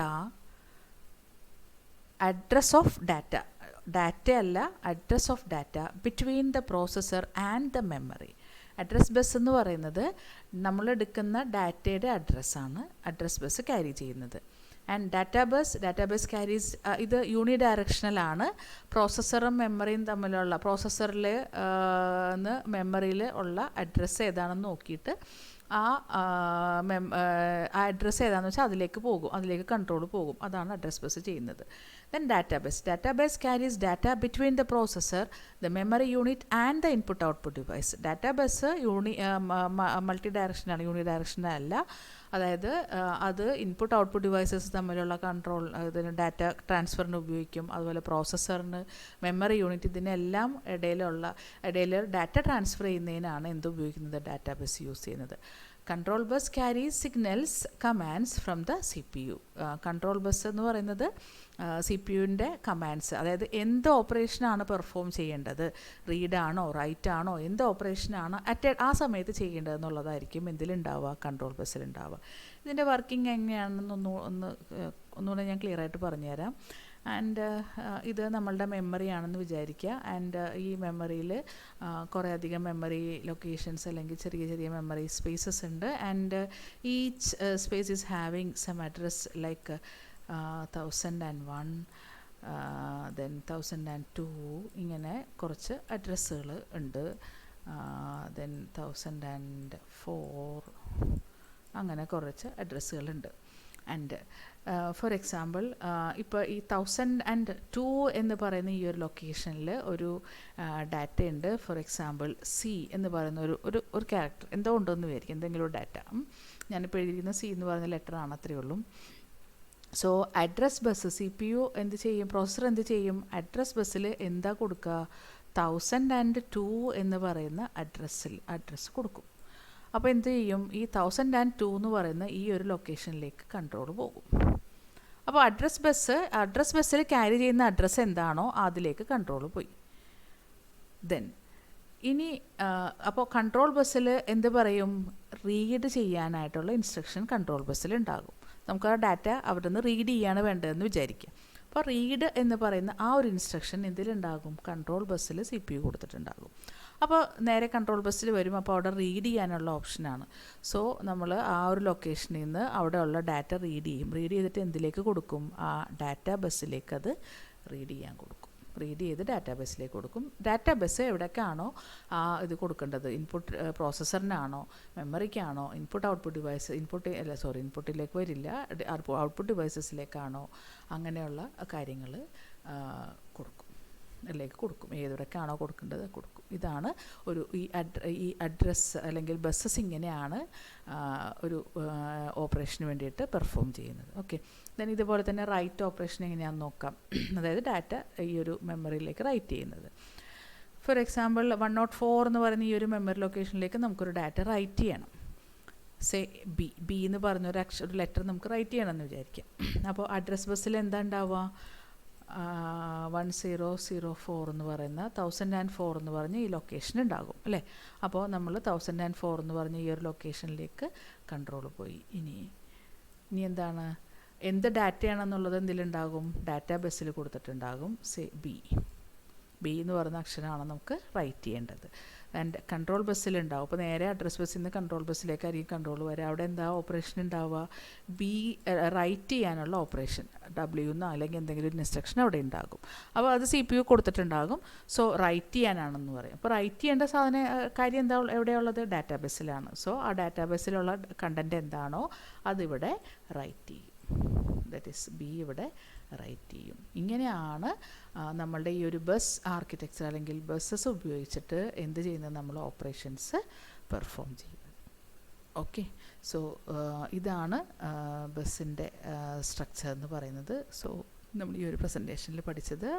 അല്ല, address of data between the processor and the memory. Address bus എന്ന് പറയുന്നത് നമ്മളെടുക്കുന്ന ഡാറ്റയുടെ അഡ്രസ്സാണ് അഡ്രസ് ബസ് ക്യാരി ചെയ്യുന്നത്. ആൻഡ് ഡാറ്റാബേസ് ക്യാരീസ്, ഇത് യൂണി ഡയറക്ഷണലാണ്. പ്രോസസ്സറും മെമ്മറിയും തമ്മിലുള്ള, പ്രോസസ്സറിൽ നിന്ന് മെമ്മറിയിൽ ഉള്ള അഡ്രസ്സ് ഏതാണെന്ന് നോക്കിയിട്ട് ആ അഡ്രസ്സ് ഏതാണെന്ന് വെച്ചാൽ അതിലേക്ക് കൺട്രോൾ പോകും. അതാണ് അഡ്രസ് ബസ് ചെയ്യുന്നത്. Then data bus carries data between the processor, the memory unit and the input output device. Data bus മൾട്ടി ഡയറക്ഷനാണ്, യൂണി ഡയറക്ഷണൽ അല്ല. അതായത് അത് ഇൻപുട്ട് ഔട്ട്പുട്ട് ഡിവൈസസ് തമ്മിലുള്ള കൺട്രോൾ, ഇതിന് ഡാറ്റ ട്രാൻസ്ഫറിന് ഉപയോഗിക്കും. അതുപോലെ പ്രോസസ്സറിന്, മെമ്മറി യൂണിറ്റ്, ഇതിനെല്ലാം ഇടയിൽ ഡാറ്റ ട്രാൻസ്ഫർ ചെയ്യുന്നതിനാണ് എന്ത് ഉപയോഗിക്കുന്നത്, ഡാറ്റാബേസ് യൂസ് ചെയ്യുന്നത്. Control bus carries signals commands from the CPU. Control bus എന്ന് പറയുന്നത് CPU ൻ്റെ കമാൻഡ്സ്, അതായത് എന്ത് ഓപ്പറേഷനാണ് പെർഫോം ചെയ്യേണ്ടത്, റീഡാണോ റൈറ്റാണോ, എന്ത് ഓപ്പറേഷനാണ് ആ സമയത്ത് ചെയ്യേണ്ടതെന്നുള്ളതായിരിക്കും എന്തിലുണ്ടാവുക, കൺട്രോൾ ബസ്സിലുണ്ടാവുക. ഇതിൻ്റെ വർക്കിംഗ് എങ്ങനെയാണെന്ന് ഒന്നുകൂടെ ഞാൻ ക്ലിയർ ആയിട്ട് പറഞ്ഞുതരാം. ആൻഡ് ഇത് നമ്മളുടെ മെമ്മറിയാണെന്ന് വിചാരിക്കുക. ആൻഡ് ഈ മെമ്മറിയിൽ കുറേ അധികം മെമ്മറി ലൊക്കേഷൻസ് അല്ലെങ്കിൽ ചെറിയ ചെറിയ മെമ്മറി സ്പേസസ് ഉണ്ട്. And each space is having some address like 1001, then 1002, ഇങ്ങനെ കുറച്ച് അഡ്രസ്സുകൾ ഉണ്ട്. ദെൻ 1004, അങ്ങനെ കുറച്ച് അഡ്രസ്സുകളുണ്ട്. ആൻഡ് ഫോർ എക്സാമ്പിൾ, ഇപ്പോൾ ഈ 1002 എന്ന് പറയുന്ന ഈ ഒരു ലൊക്കേഷനിൽ ഒരു ഡാറ്റ ഉണ്ട്. ഫോർ എക്സാമ്പിൾ C എന്ന് പറയുന്ന ഒരു ക്യാരക്ടർ എന്തോ ഉണ്ടെന്ന് വിചാരിക്കും, എന്തെങ്കിലും ഒരു ഡാറ്റ. ഞാനിപ്പോൾ എഴുതിയിരിക്കുന്ന C എന്ന് പറയുന്ന ലെറ്ററാണ്, അത്രയേ ഉള്ളൂ. സോ അഡ്രസ് ബസ് CPU എന്ത് ചെയ്യും, പ്രോസസ്സർ എന്ത് ചെയ്യും, അഡ്രസ് ബസ്സിൽ എന്താ കൊടുക്കുക, 1002 എന്ന് പറയുന്ന അഡ്രസ്സ് കൊടുക്കും. അപ്പോൾ എന്ത് ചെയ്യും, ഈ 1002 എന്ന് പറയുന്ന ഈ ഒരു ലൊക്കേഷനിലേക്ക് കൺട്രോൾ പോകും. അപ്പോൾ അഡ്രസ് ബസ്സിൽ ക്യാരി ചെയ്യുന്ന അഡ്രസ്സ് എന്താണോ അതിലേക്ക് കൺട്രോൾ പോയി. ദെൻ ഇനി അപ്പോൾ കൺട്രോൾ ബസ്സിൽ എന്ത് പറയും, റീഡ് ചെയ്യാനായിട്ടുള്ള ഇൻസ്ട്രക്ഷൻ കൺട്രോൾ ബസ്സിൽ ഉണ്ടാകും. നമുക്ക് ആ ഡാറ്റ അവിടെ നിന്ന് റീഡ് ചെയ്യാണ് വേണ്ടതെന്ന് വിചാരിക്കുക. അപ്പോൾ റീഡ് എന്ന് പറയുന്ന ആ ഒരു ഇൻസ്ട്രക്ഷൻ എന്തിലുണ്ടാകും? കൺട്രോൾ ബസ്സിൽ CPU കൊടുത്തിട്ടുണ്ടാകും. അപ്പോൾ നേരെ കൺട്രോൾ ബസ്സിൽ വരും. അപ്പോൾ അവിടെ റീഡ് ചെയ്യാനുള്ള ഓപ്ഷനാണ്. സോ നമ്മൾ ആ ഒരു ലൊക്കേഷനിൽ നിന്ന് അവിടെയുള്ള ഡാറ്റ റീഡ് ചെയ്യും. റീഡ് ചെയ്തിട്ട് എന്തിലേക്ക് കൊടുക്കും? ആ ഡാറ്റ ബസ്സിലേക്ക് അത് റീഡ് ചെയ്യാൻ കൊടുക്കും. റീഡ് ചെയ്ത് ഡാറ്റാ ബസ്സിലേക്ക് കൊടുക്കും. ഡാറ്റാ ബസ് എവിടേക്കാണോ ഇത് കൊടുക്കേണ്ടത്, ഇൻപുട്ട് പ്രോസസ്സറിനാണോ, മെമ്മറിക്കാണോ, ഇൻപുട്ട് ഇൻപുട്ടിലേക്ക് വരില്ല, ഔട്ട്പുട്ട് ഡിവൈസസിലേക്കാണോ, അങ്ങനെയുള്ള കാര്യങ്ങൾ കൊടുക്കും, കൊടുക്കും. ഏതൊക്കെയാണോ കൊടുക്കേണ്ടത് കൊടുക്കും. ഇതാണ് ഈ അഡ്രസ്സ് അല്ലെങ്കിൽ ബസ്സസ് ഇങ്ങനെയാണ് ഒരു ഓപ്പറേഷന് വേണ്ടിയിട്ട് പെർഫോം ചെയ്യുന്നത്. ഓക്കെ, ദെൻ ഇതുപോലെ തന്നെ റൈറ്റ് ഓപ്പറേഷൻ എങ്ങനെയാണെന്ന് നോക്കാം. അതായത് ഡാറ്റ ഈ ഒരു മെമ്മറിയിലേക്ക് റൈറ്റ് ചെയ്യുന്നത്. ഫോർ എക്സാമ്പിൾ 104 എന്ന് പറയുന്ന ഈ ഒരു മെമ്മറി ലൊക്കേഷനിലേക്ക് നമുക്കൊരു ഡാറ്റ റൈറ്റ് ചെയ്യണം. ബി എന്ന് പറഞ്ഞൊരു ഒരു ലെറ്റർ നമുക്ക് റൈറ്റ് ചെയ്യണമെന്ന് വിചാരിക്കാം. അപ്പോൾ അഡ്രസ് ബസ്സിൽ എന്താ ഉണ്ടാവുക? 1004 എന്ന് പറയുന്ന 1004 എന്ന് പറഞ്ഞ ഈ ലൊക്കേഷൻ ഉണ്ടാകും അല്ലേ. അപ്പോൾ നമ്മൾ 1004 എന്ന് പറഞ്ഞ ഈ ഒരു ലൊക്കേഷനിലേക്ക് കൺട്രോൾ പോയി. ഇനി എന്താണ്, എന്ത് ഡാറ്റയാണെന്നുള്ളത് എന്തിലുണ്ടാകും? ഡാറ്റാ ബസ്സിൽ കൊടുത്തിട്ടുണ്ടാകും. ബി എന്ന് പറയുന്ന അക്ഷരമാണ് നമുക്ക് റൈറ്റ് ചെയ്യേണ്ടത്. ആൻഡ് കൺട്രോൾ ബസ്സിലുണ്ടാവും. അപ്പോൾ നേരെ അഡ്രസ് ബസ്സിൽ നിന്ന് കൺട്രോൾ ബസ്സിലേക്കായിരിക്കും കൺട്രോൾ വരിക. അവിടെ എന്താ ഓപ്പറേഷൻ ഉണ്ടാവുക? ബി റൈറ്റ് ചെയ്യാനുള്ള ഓപ്പറേഷൻ, W എന്നോ അല്ലെങ്കിൽ എന്തെങ്കിലും ഒരു ഇൻസ്ട്രക്ഷൻ അവിടെ ഉണ്ടാകും. അപ്പോൾ അത് CPU കൊടുത്തിട്ടുണ്ടാകും. സോ റൈറ്റ് ചെയ്യാനാണെന്ന് പറയും. അപ്പോൾ റൈറ്റ് ചെയ്യേണ്ട കാര്യം എന്താ എവിടെയുള്ളത്? ഡാറ്റാ ബസ്സിലാണ്. സോ ആ ഡാറ്റാ ബസ്സിലുള്ള കണ്ടൻറ്റ് എന്താണോ അതിവിടെ റൈറ്റ് ചെയ്യും. ദാറ്റ് ഈസ് ബി ഇവിടെ റൈറ്റ് ചെയ്യും. ഇങ്ങനെയാണ് നമ്മളുടെ ഈ ഒരു ബസ് ആർക്കിടെക്ചർ അല്ലെങ്കിൽ ബസ്സസ് ഉപയോഗിച്ചിട്ട് എന്ത് ചെയ്യുന്നത്? നമ്മൾ ഓപ്പറേഷൻസ് പെർഫോം ചെയ്യുന്നത്. ഓക്കെ, സോ ഇതാണ് ബസ്സിൻ്റെ സ്ട്രക്ചർ എന്ന് പറയുന്നത്. സോ നമ്മൾ ഈ ഒരു പ്രസൻറ്റേഷനിൽ പഠിച്ചത്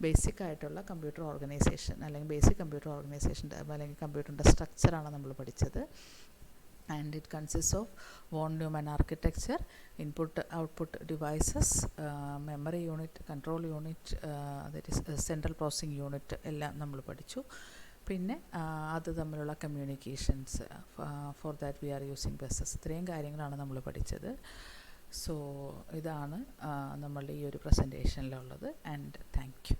ബേസിക് ആയിട്ടുള്ള കമ്പ്യൂട്ടർ ഓർഗനൈസേഷൻ അല്ലെങ്കിൽ ബേസിക് കമ്പ്യൂട്ടർ ഓർഗനൈസേഷൻ അല്ലെങ്കിൽ കമ്പ്യൂട്ടറിൻ്റെ സ്ട്രക്ചറാണ് നമ്മൾ പഠിച്ചത്. And it consists of von Neumann architecture, input output devices, memory unit, control unit, that is central processing unit എല്ലാം നമ്മൾ പഠിച്ചു. പിന്നെ അത് തമ്മിലുള്ള communications, for that we are using buses. ഇത്രയും കാര്യങ്ങളാണ് നമ്മൾ പഠിച്ചത്. സോ ഇതാണ് നമ്മളുടെ ഈ ഒരു പ്രസൻറ്റേഷനിലുള്ളത്. And thank you.